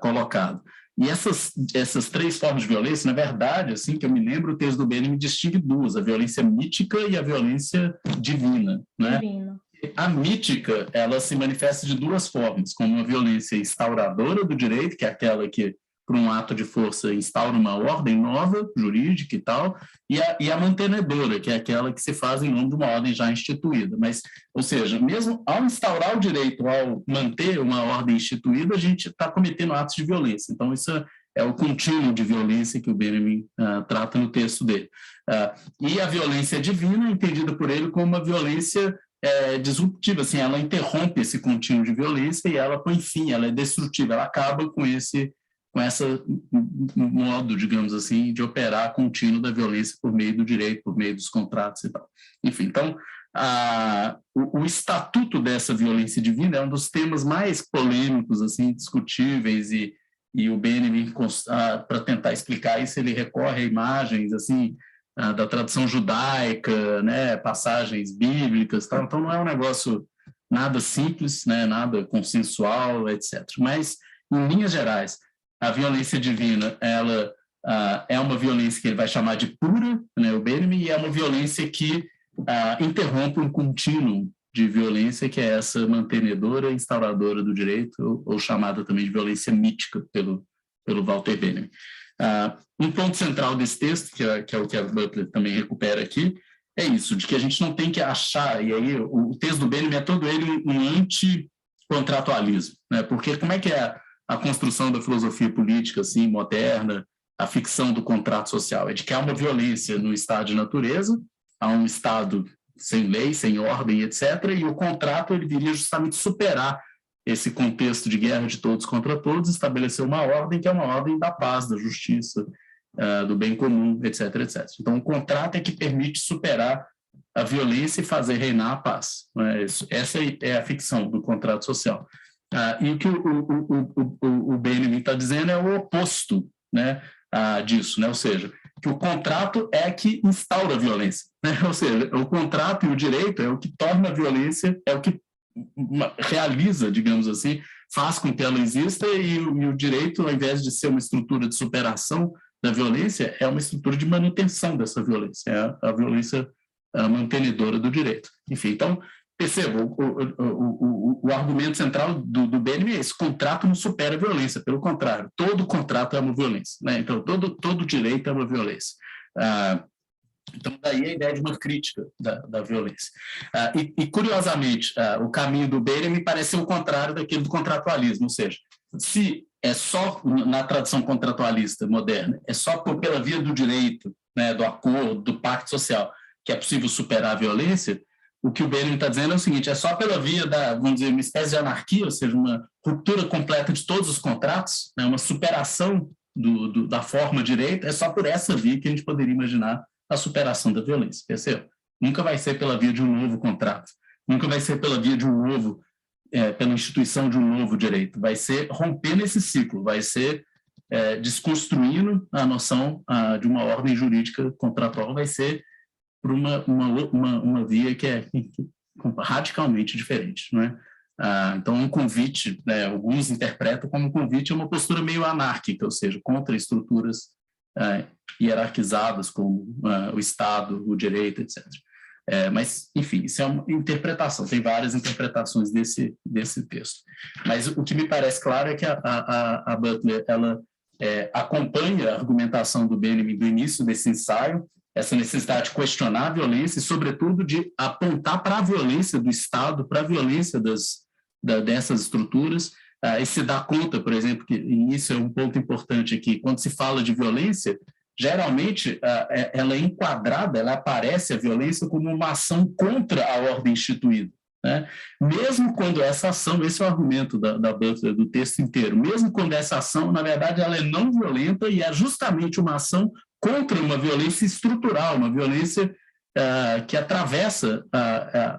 colocada. E essas 3 formas de violência, na verdade, assim que eu me lembro, o texto do Benjamin distingue 2, a violência mítica e a violência divina, né? Divina. A mítica, ela se manifesta de 2 formas, como uma violência instauradora do direito, que é aquela que, por um ato de força, instaura uma ordem nova, jurídica e tal, e a mantenedora, que é aquela que se faz em nome de uma ordem já instituída. Mas, ou seja, mesmo ao instaurar o direito, ao manter uma ordem instituída, a gente está cometendo atos de violência. Então, isso é o contínuo de violência que o Benjamin trata no texto dele. E a violência divina é entendida por ele como uma violência disruptiva, assim, ela interrompe esse contínuo de violência e ela põe fim, ela é destrutiva, ela acaba com esse modo, digamos assim, de operar contínuo da violência por meio do direito, por meio dos contratos e tal. Enfim, então, o estatuto dessa violência divina é um dos temas mais polêmicos, assim, discutíveis, e o Benjamin, para tentar explicar isso, ele recorre a imagens, assim, da tradição judaica, né, passagens bíblicas, tal. Então não é um negócio nada simples, né, nada consensual, etc. Mas, em linhas gerais, a violência divina, ela é uma violência que ele vai chamar de pura, né, o Benjamin, e é uma violência que interrompe um contínuo de violência, que é essa mantenedora, instauradora do direito, ou chamada também de violência mítica pelo Walter Benjamin. Um ponto central desse texto, que é o que a Butler também recupera aqui, é isso, de que a gente não tem que achar, e aí o texto do Benjamin é todo ele um anticontratualismo, né? Porque como é que é a construção da filosofia política assim, moderna, a ficção do contrato social? É de que há uma violência no estado de natureza, há um estado sem lei, sem ordem, etc., e o contrato ele viria justamente superar esse contexto de guerra de todos contra todos, estabelecer uma ordem que é uma ordem da paz, da justiça, do bem comum, etc., etc. Então, o contrato é que permite superar a violência e fazer reinar a paz. Né? Essa é a ficção do contrato social. E o que o Benjamin está dizendo é o oposto, né, disso, né? Ou seja, que o contrato é que instaura a violência, né? Ou seja, o contrato e o direito é o que torna a violência, é o que realiza, digamos assim, faz com que ela exista, e o direito, ao invés de ser uma estrutura de superação da violência, é uma estrutura de manutenção dessa violência, é a violência mantenedora do direito. Enfim, então, perceba, o argumento central do Benjamin é esse: contrato não supera a violência, pelo contrário, todo contrato é uma violência, né? Então, todo direito é uma violência. Então, daí a ideia de uma crítica da violência. E curiosamente, o caminho do Benjamin parece ser o contrário daquele do contratualismo, ou seja, se é só, na tradição contratualista moderna, é só pela via do direito, né, do acordo, do pacto social, que é possível superar a violência, o que o Benjamin está dizendo é o seguinte: é só pela via vamos dizer, uma espécie de anarquia, ou seja, uma ruptura completa de todos os contratos, né, uma superação da forma direito, é só por essa via que a gente poderia imaginar a superação da violência, percebe? Nunca vai ser pela via de um novo contrato, nunca vai ser pela via de um novo, pela instituição de um novo direito, vai ser rompendo esse ciclo, vai ser desconstruindo a noção de uma ordem jurídica contratual, vai ser por uma via que é radicalmente diferente, não é? Então, um convite, né, alguns interpretam como um convite a uma postura meio anárquica, ou seja, contra estruturas hierarquizadas como o Estado, o direito, etc. Mas, enfim, isso é uma interpretação, tem várias interpretações desse texto. Mas o que me parece claro é que a Butler, ela acompanha a argumentação do Benjamin do início desse ensaio, essa necessidade de questionar a violência e, sobretudo, de apontar para a violência do Estado, para a violência dessas estruturas, e se dá conta, por exemplo, que isso é um ponto importante aqui, quando se fala de violência, geralmente ela é enquadrada, ela aparece a violência como uma ação contra a ordem instituída, né? Mesmo quando essa ação, esse é o argumento da Butler, do texto inteiro, mesmo quando essa ação, na verdade, ela é não violenta e é justamente uma ação contra uma violência estrutural, uma violência que atravessa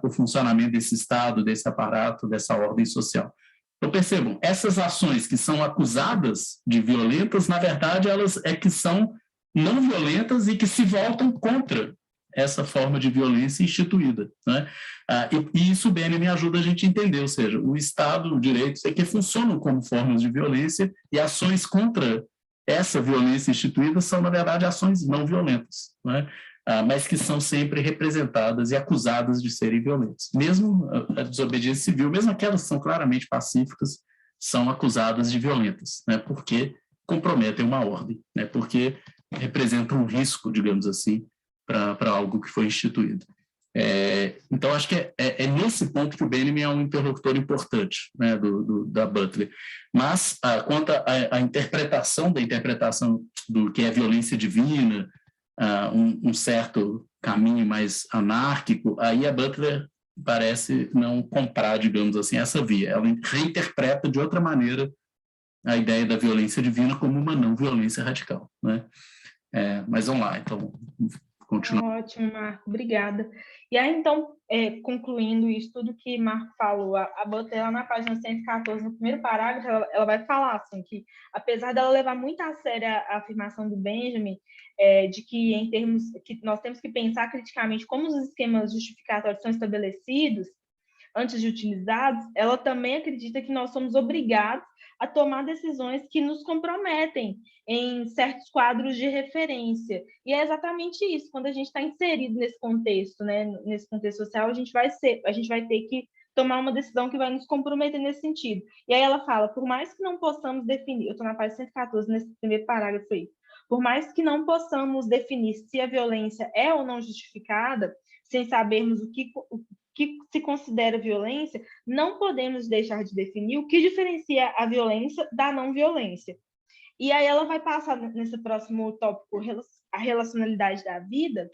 o funcionamento desse Estado, desse aparato, dessa ordem social. Então, percebam, essas ações que são acusadas de violentas, na verdade, elas que são não violentas e que se voltam contra essa forma de violência instituída, né? E isso, Benjamin, ajuda a gente a entender, ou seja, o Estado, o direito, é que funcionam como formas de violência, e ações contra essa violência instituída são, na verdade, ações não violentas, né? Mas que são sempre representadas e acusadas de serem violentas. Mesmo a desobediência civil, mesmo aquelas que são claramente pacíficas, são acusadas de violentas, né? Porque comprometem uma ordem, né? Porque representam um risco, digamos assim, para algo que foi instituído. Então, acho que é nesse ponto que o Benjamin é um interlocutor importante, né, da Butler. Mas, quanto à interpretação do que é violência divina, um certo caminho mais anárquico, aí a Butler parece não comprar, digamos assim, essa via. Ela reinterpreta de outra maneira a ideia da violência divina como uma não violência radical, né? Mas vamos lá, então, continuar. Ótimo, Marco, obrigada. E aí, então, concluindo isso tudo que Marco falou, a Butler, lá na página 114, no primeiro parágrafo, ela vai falar assim, que apesar dela levar muito a sério a afirmação do Benjamin, de que em termos que nós temos que pensar criticamente como os esquemas justificatórios são estabelecidos antes de utilizados, ela também acredita que nós somos obrigados a tomar decisões que nos comprometem em certos quadros de referência. E é exatamente isso, quando a gente está inserido nesse contexto, né, nesse contexto social, a gente vai ter que tomar uma decisão que vai nos comprometer nesse sentido. E aí ela fala, por mais que não possamos definir, eu estou na página 114, nesse primeiro parágrafo aí, por mais que não possamos definir se a violência é ou não justificada, sem sabermos o que se considera violência, não podemos deixar de definir o que diferencia a violência da não violência. E aí ela vai passar nesse próximo tópico, a relacionalidade da vida,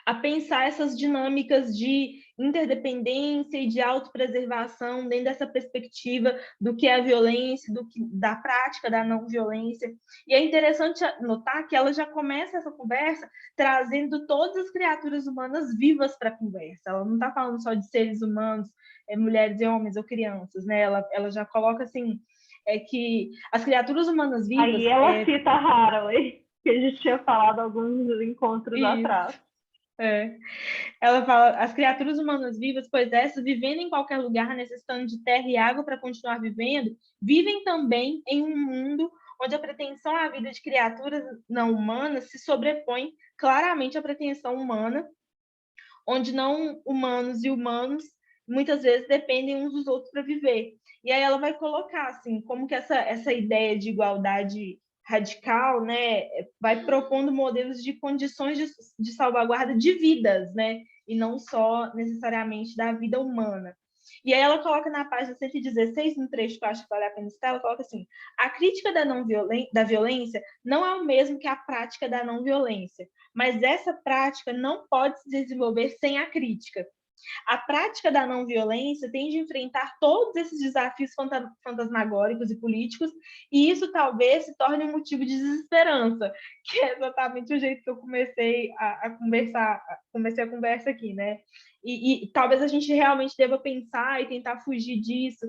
a pensar essas dinâmicas de interdependência e de autopreservação dentro dessa perspectiva do que é a violência, da prática da não violência. E é interessante notar que ela já começa essa conversa trazendo todas as criaturas humanas vivas para a conversa. Ela não está falando só de seres humanos, mulheres e homens ou crianças, né? Ela já coloca assim, que as criaturas humanas vivas... Aí ela cita Haraway, que a gente tinha falado alguns encontros atrás. Ela fala, as criaturas humanas vivas, pois essas, vivendo em qualquer lugar, necessitando de terra e água para continuar vivendo, vivem também em um mundo onde a pretensão à vida de criaturas não humanas se sobrepõe claramente à pretensão humana, onde não humanos e humanos muitas vezes dependem uns dos outros para viver. E aí ela vai colocar assim, como que essa ideia de igualdade radical, né, vai propondo modelos de condições de salvaguarda de vidas, né, e não só necessariamente da vida humana. E aí ela coloca na página 116, no trecho que eu acho que vale a pena citar, ela coloca assim: a crítica da violência não é o mesmo que a prática da não violência, mas essa prática não pode se desenvolver sem a crítica. A prática da não violência tem de enfrentar todos esses desafios fantasmagóricos e políticos, e isso talvez se torne um motivo de desesperança, que é exatamente o jeito que eu comecei a conversa aqui, né? E talvez a gente realmente deva pensar e tentar fugir disso.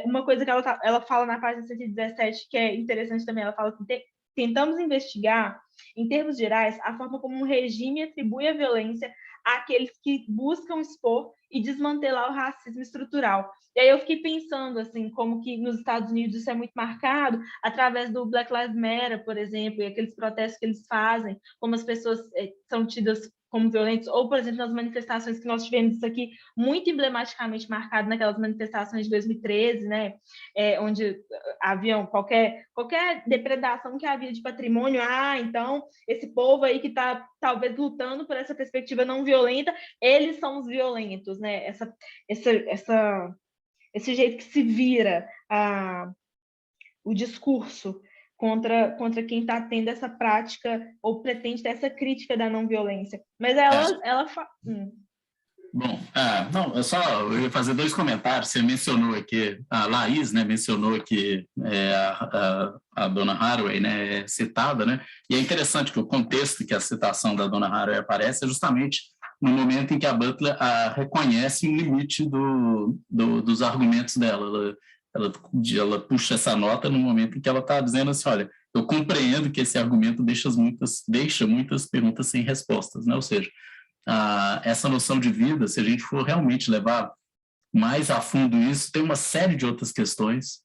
Uma coisa que ela fala na página 117, que é interessante também, ela fala que tentamos investigar, em termos gerais, a forma como um regime atribui a violência àqueles que buscam expor e desmantelar o racismo estrutural. E aí eu fiquei pensando, assim, como que nos Estados Unidos isso é muito marcado através do Black Lives Matter, por exemplo, e aqueles protestos que eles fazem, como as pessoas são tidas como violentos, ou, por exemplo, nas manifestações que nós tivemos isso aqui, muito emblematicamente marcado naquelas manifestações de 2013, né, onde haviam qualquer depredação que havia de patrimônio. Então, esse povo aí que está, talvez, lutando por essa perspectiva não violenta, eles são os violentos, né, esse jeito que se vira o discurso contra quem está tendo essa prática ou pretende ter essa crítica da não violência. Mas ela fala... Bom, eu ia fazer 2 comentários. Você mencionou aqui, a Laís, né, mencionou que a dona Haraway, né, é citada, né, e é interessante que o contexto que a citação da dona Haraway aparece é justamente no momento em que a Butler reconhece o limite dos argumentos dela. Ela puxa essa nota no momento em que ela está dizendo assim, olha, eu compreendo que esse argumento deixa muitas perguntas sem respostas, né? Ou seja, essa noção de vida, se a gente for realmente levar mais a fundo isso, tem uma série de outras questões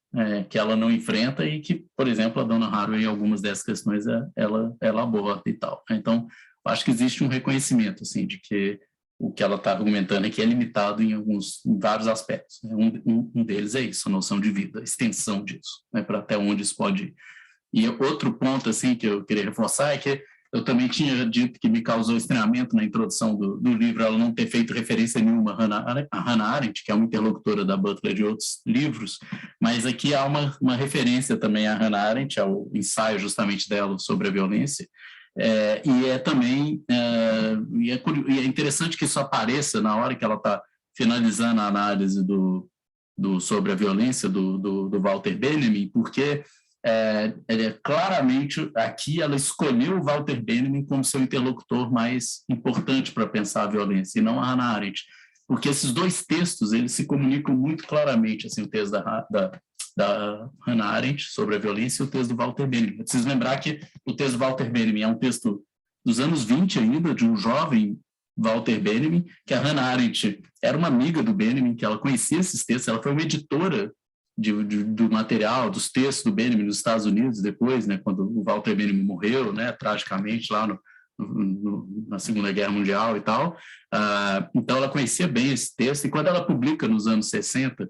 que ela não enfrenta e que, por exemplo, a dona Haraway, algumas dessas questões, ela aborda e tal. Então, eu acho que existe um reconhecimento, assim, de que o que ela está argumentando aqui é limitado em vários aspectos. Um deles é isso, a noção de vida, a extensão disso, né, para até onde isso pode ir. E outro ponto, assim, que eu queria reforçar é que eu também tinha dito que me causou estranhamento na introdução do livro ela não ter feito referência nenhuma a Hannah Arendt, que é uma interlocutora da Butler de outros livros, mas aqui há uma referência também a Hannah Arendt, ao ensaio justamente dela sobre a violência, e é também é interessante que isso apareça na hora que ela está finalizando a análise sobre a violência do Walter Benjamin, porque claramente aqui ela escolheu o Walter Benjamin como seu interlocutor mais importante para pensar a violência, e não a Hannah Arendt, porque esses 2 textos eles se comunicam muito claramente, assim, o texto da Hannah Arendt sobre a violência e o texto do Walter Benjamin. Eu preciso lembrar que o texto do Walter Benjamin é um texto dos anos 20 ainda, de um jovem Walter Benjamin, que a Hannah Arendt era uma amiga do Benjamin, que ela conhecia esses textos, ela foi uma editora do material, dos textos do Benjamin nos Estados Unidos depois, né, quando o Walter Benjamin morreu, né, tragicamente lá na Segunda Guerra Mundial e tal. Então ela conhecia bem esse texto, e quando ela publica nos anos 60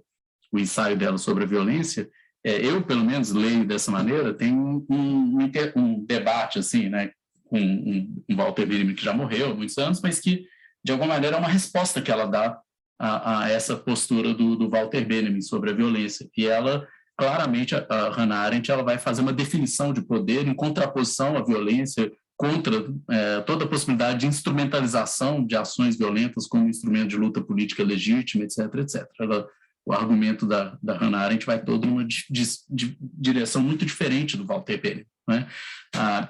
o ensaio dela sobre a violência, eu pelo menos leio dessa maneira, tem um debate assim, né, com um Walter Benjamin que já morreu há muitos anos, mas que de alguma maneira, é uma resposta que ela dá a essa postura do Walter Benjamin sobre a violência. E ela, claramente, a Hannah Arendt, ela vai fazer uma definição de poder em contraposição à violência, contra toda a possibilidade de instrumentalização de ações violentas como instrumento de luta política legítima, etc., etc. O argumento da Hannah Arendt vai todo numa direção muito diferente do Walter Benjamin, né?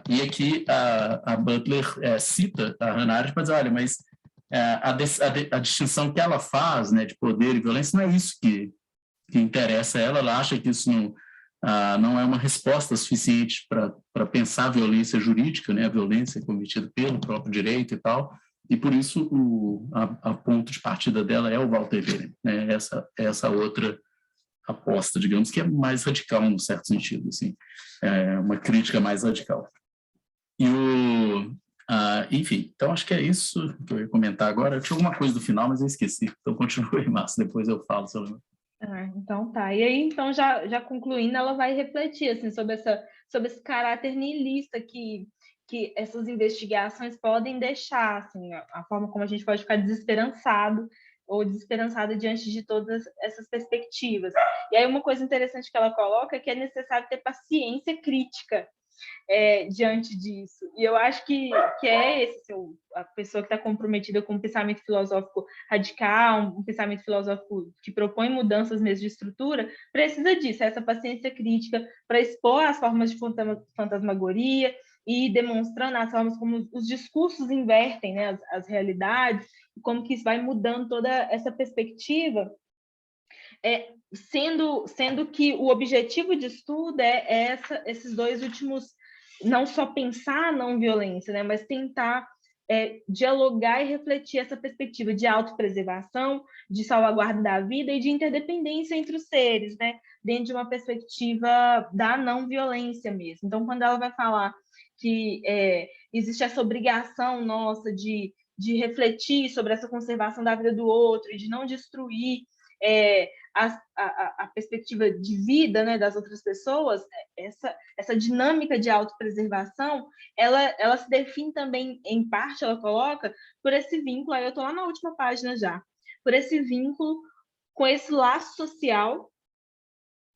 E aqui a Butler cita a Hannah Arendt para dizer, olha, mas a distinção que ela faz, né, de poder e violência não é isso que interessa a ela. Ela acha que isso não é uma resposta suficiente para pensar a violência jurídica, né, a violência cometida pelo próprio direito e tal, e por isso a ponto de partida dela é o Walter Benjamin, né, essa outra aposta, digamos, que é mais radical, num certo sentido, assim, uma crítica mais radical. Enfim, então acho que é isso que eu ia comentar agora. Eu tinha alguma coisa do final, mas eu esqueci, então continue, Márcia, depois eu falo sobre. Então tá. E aí, então, já concluindo, ela vai refletir assim, sobre esse caráter nihilista que essas investigações podem deixar, assim, a forma como a gente pode ficar desesperançado ou desesperançada diante de todas essas perspectivas. E aí uma coisa interessante que ela coloca é que é necessário ter paciência crítica diante disso. E eu acho que é esse a pessoa que está comprometida com um pensamento filosófico radical, um pensamento filosófico que propõe mudanças mesmo de estrutura, precisa disso, essa paciência crítica para expor as formas de fantasmagoria e demonstrando as formas como os discursos invertem, né, as realidades, e como que isso vai mudando toda essa perspectiva, sendo que o objetivo de estudo esses dois últimos, não só pensar a não violência, né, mas tentar dialogar e refletir essa perspectiva de autopreservação, de salvaguarda da vida e de interdependência entre os seres, né, dentro de uma perspectiva da não violência mesmo. Então, quando ela vai falar que existe essa obrigação nossa de refletir sobre essa conservação da vida do outro e de não destruir a perspectiva de vida, né, das outras pessoas, essa dinâmica de autopreservação, ela se define também, em parte, ela coloca, por esse vínculo, aí eu estou lá na última página já, por esse vínculo com esse laço social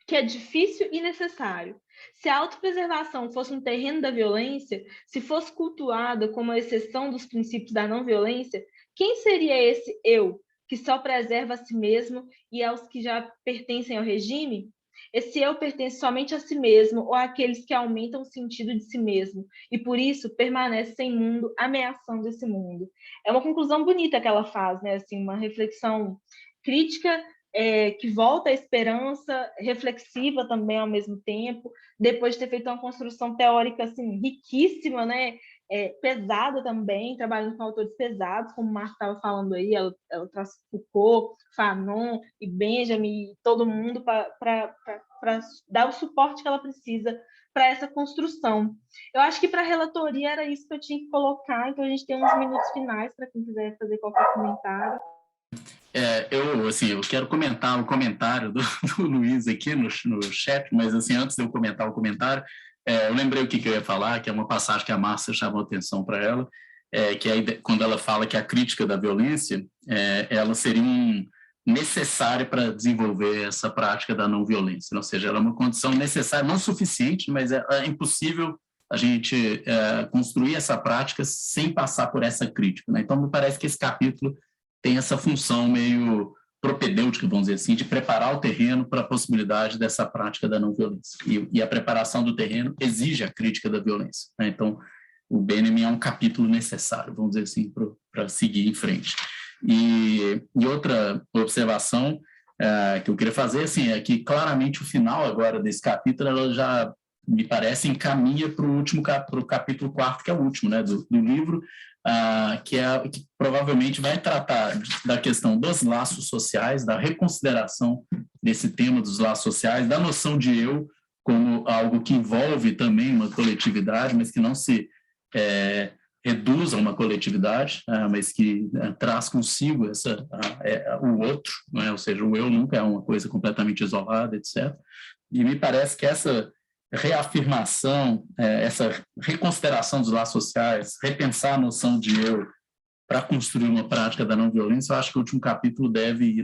que é difícil e necessário. Se a autopreservação fosse um terreno da violência, se fosse cultuada como a exceção dos princípios da não violência, quem seria esse eu que só preserva a si mesmo e aos que já pertencem ao regime? Esse eu pertence somente a si mesmo ou àqueles que aumentam o sentido de si mesmo e, por isso, permanece sem mundo, ameaçando esse mundo. É uma conclusão bonita que ela faz, né? Assim, uma reflexão crítica que volta à esperança, reflexiva também ao mesmo tempo, depois de ter feito uma construção teórica assim, riquíssima, né? Pesada também, trabalhando com autores pesados, como o Marco estava falando aí, ela traz Foucault, Fanon e Benjamin, e todo mundo para dar o suporte que ela precisa para essa construção. Eu acho que para a relatoria era isso que eu tinha que colocar, então a gente tem uns minutos finais para quem quiser fazer qualquer comentário. Eu quero comentar o comentário do Luiz aqui no chat, mas assim, antes de eu comentar o comentário, eu lembrei o que eu ia falar, que é uma passagem que a Márcia chamou a atenção para ela, que é quando ela fala que a crítica da violência, ela seria necessária para desenvolver essa prática da não violência, ou seja, ela é uma condição necessária, não suficiente, mas é impossível a gente construir essa prática sem passar por essa crítica, né? Então, me parece que esse capítulo tem essa função meio propedêutica, vamos dizer assim, de preparar o terreno para a possibilidade dessa prática da não violência. E a preparação do terreno exige a crítica da violência, né? Então, o Benjamin é um capítulo necessário, vamos dizer assim, para seguir em frente. E outra observação que eu queria fazer assim, é que claramente o final agora desse capítulo ela já, me parece, encaminha para o capítulo 4, que é o último, né, do livro, que provavelmente vai tratar da questão dos laços sociais, da reconsideração desse tema dos laços sociais, da noção de eu como algo que envolve também uma coletividade, mas que não se reduz a uma coletividade, mas que traz consigo o outro, né? Ou seja, o eu nunca é uma coisa completamente isolada, etc. E me parece que essa reafirmação, essa reconsideração dos laços sociais, repensar a noção de eu para construir uma prática da não violência, eu acho que o último capítulo deve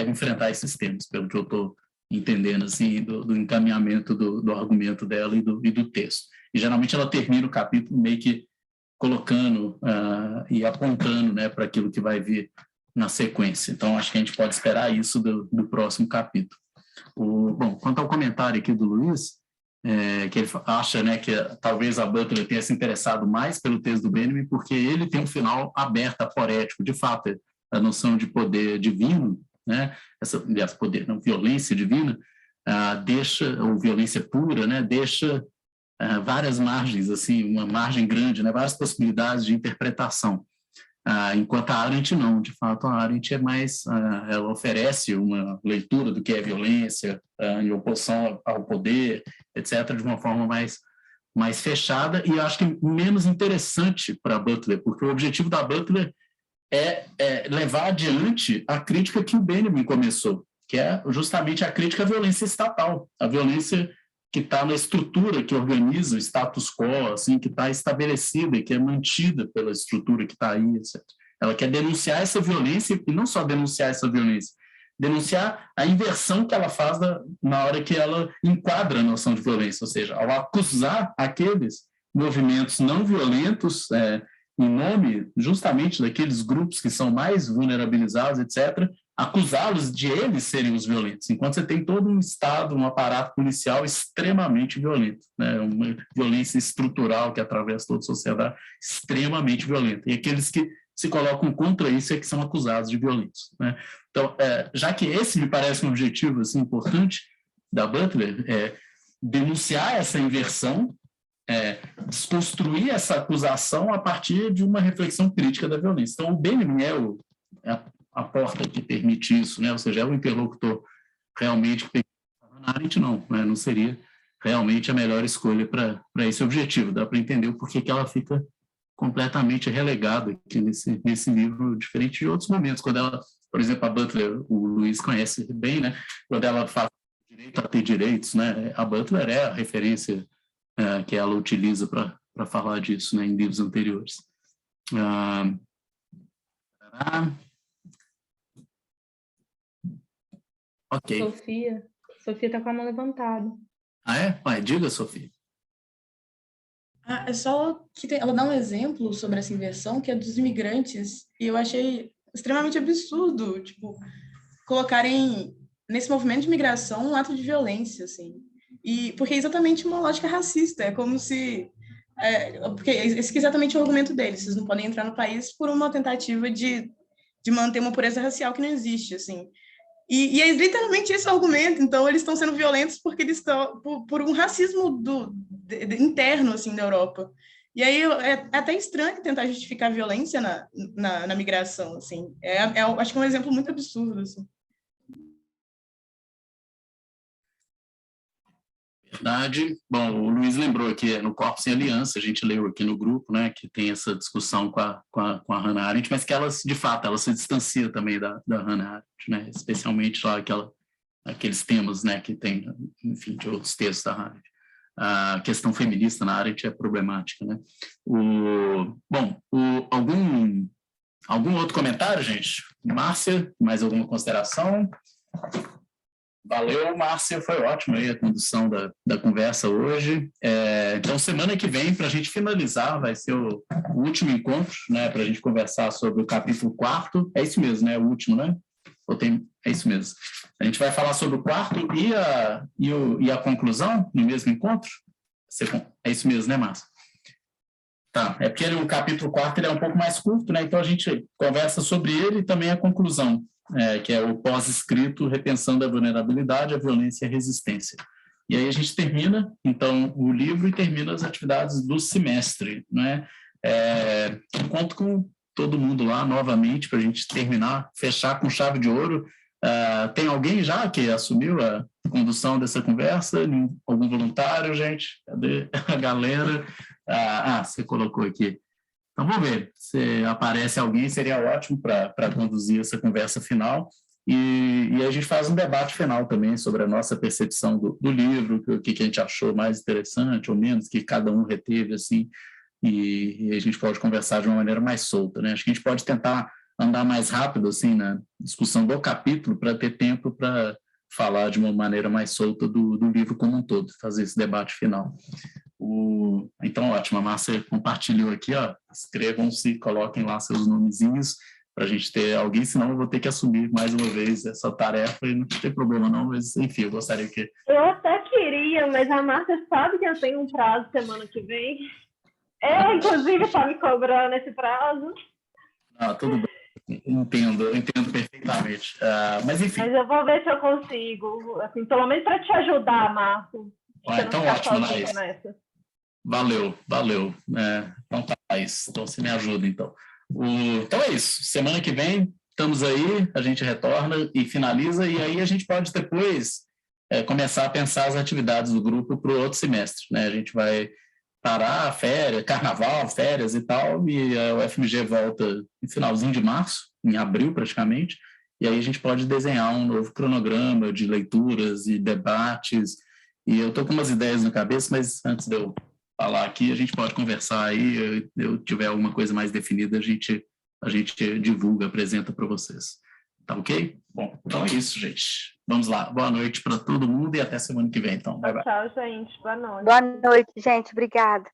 enfrentar esses temas, pelo que eu estou entendendo assim, do encaminhamento do argumento dela e do texto. E geralmente ela termina o capítulo meio que colocando e apontando, né, para aquilo que vai vir na sequência. Então, acho que a gente pode esperar isso do próximo capítulo. Bom, quanto ao comentário aqui do Luiz, que ele acha, né, que talvez a Butler tenha se interessado mais pelo texto do Benjamin, porque ele tem um final aberto, aporético. De fato, a noção de poder divino, né, poder, não, violência divina, ou violência pura, né, deixa várias margens, assim, uma margem grande, né, várias possibilidades de interpretação. Enquanto a Arendt não, de fato a Arendt é mais, ela oferece uma leitura do que é violência, em oposição ao poder, etc., de uma forma mais fechada, e acho que menos interessante para Butler, porque o objetivo da Butler é levar adiante a crítica que o Benjamin começou, que é justamente a crítica à violência estatal, a violência que está na estrutura que organiza o status quo, assim, que está estabelecida e que é mantida pela estrutura que está aí, etc. Ela quer denunciar essa violência, e não só denunciar essa violência, denunciar a inversão que ela faz na hora que ela enquadra a noção de violência, ou seja, ao acusar aqueles movimentos não violentos, em nome justamente daqueles grupos que são mais vulnerabilizados, etc., acusá-los de eles serem os violentos, enquanto você tem todo um Estado, um aparato policial extremamente violento, né? Uma violência estrutural que atravessa toda a sociedade, extremamente violenta. E aqueles que se colocam contra isso é que são acusados de violentos, né? Então, já que esse me parece um objetivo assim, importante da Butler, denunciar essa inversão, desconstruir essa acusação a partir de uma reflexão crítica da violência. Então, o Benjamin é a porta que permite isso, né? Ou seja, é o interlocutor realmente que a Arendt não seria realmente a melhor escolha para esse objetivo. Dá para entender o porquê que ela fica completamente relegada aqui nesse livro, diferente de outros momentos, quando ela, por exemplo, a Butler, o Luiz conhece bem, né? Quando ela fala direito a ter direitos, né? A Butler é a referência que ela utiliza para falar disso, né, em livros anteriores. Ok. Sofia está com a mão levantada. Diga, Sofia. É só que ela dá um exemplo sobre essa inversão, que é dos imigrantes, e eu achei extremamente absurdo, tipo, colocarem nesse movimento de migração um ato de violência, assim. Porque é exatamente uma lógica racista, é como se... porque esse é exatamente o argumento deles, vocês não podem entrar no país por uma tentativa de manter uma pureza racial que não existe, assim. E é literalmente esse o argumento. Então, eles estão sendo violentos porque eles estão por um racismo interno, assim, da Europa. E aí é até estranho tentar justificar a violência na migração, assim. Acho que é um exemplo muito absurdo, assim. Verdade. Bom, o Luiz lembrou aqui, no Corpos em Aliança, a gente leu aqui no grupo, né, que tem essa discussão com a Hannah Arendt, mas que ela, de fato, ela se distancia também da Hannah Arendt, né, especialmente lá aqueles temas, né, que tem, enfim, de outros textos da Hannah Arendt. A questão feminista na Arendt é problemática, né. Algum outro comentário, gente? Márcia, mais alguma consideração? Valeu, Márcia, foi ótimo aí a condução da conversa hoje. Então, semana que vem, para a gente finalizar, vai ser o último encontro, né, para a gente conversar sobre o capítulo 4. É isso mesmo, né? O último, né? É isso mesmo. A gente vai falar sobre o 4 e a conclusão no mesmo encontro? É isso mesmo, né, Márcia? Tá, é porque o capítulo 4 ele é um pouco mais curto, né? Então a gente conversa sobre ele e também a conclusão, que é o pós-escrito Repensando a Vulnerabilidade, a Violência e a Resistência. E aí a gente termina, então, o livro e termina as atividades do semestre, né? Conto com todo mundo lá novamente para a gente terminar, fechar com chave de ouro. Tem alguém já que assumiu a condução dessa conversa? Algum voluntário, gente? Cadê a galera? Você colocou aqui. Então, vamos ver. Se aparece alguém, seria ótimo para conduzir essa conversa final. E a gente faz um debate final também sobre a nossa percepção do livro, o que a gente achou mais interessante ou menos, que cada um reteve, assim, e a gente pode conversar de uma maneira mais solta, né? Acho que a gente pode tentar andar mais rápido, assim, na discussão do capítulo, para ter tempo para falar de uma maneira mais solta do livro como um todo, fazer esse debate final. Então, ótimo, a Márcia compartilhou aqui, ó, inscrevam-se, coloquem lá seus nomezinhos, para a gente ter alguém, senão eu vou ter que assumir mais uma vez essa tarefa, e não tem problema não, mas, enfim, eu gostaria que... Eu até queria, mas a Márcia sabe que eu tenho um prazo semana que vem. Inclusive, está me cobrando esse prazo. Tudo bem. Entendo perfeitamente. Mas, enfim. Mas eu vou ver se eu consigo, assim, pelo menos para te ajudar, Marco. Então, ótimo, Laís. Valeu. Então, tá, Laís. Então, você me ajuda, então. Então, é isso. Semana que vem, estamos aí, a gente retorna e finaliza, e aí a gente pode depois começar a pensar as atividades do grupo para o outro semestre, né? A gente vai parar, férias, carnaval, férias e tal, e a UFMG volta no finalzinho de março, em abril praticamente, e aí a gente pode desenhar um novo cronograma de leituras e debates, e eu estou com umas ideias na cabeça, mas antes de eu falar aqui, a gente pode conversar aí, se eu tiver alguma coisa mais definida, a gente divulga, apresenta para vocês. Tá ok? Bom, então é isso, gente. Vamos lá. Boa noite para todo mundo e até semana que vem, então. Bye, bye. Tchau, gente. Boa noite. Boa noite, gente. Obrigada.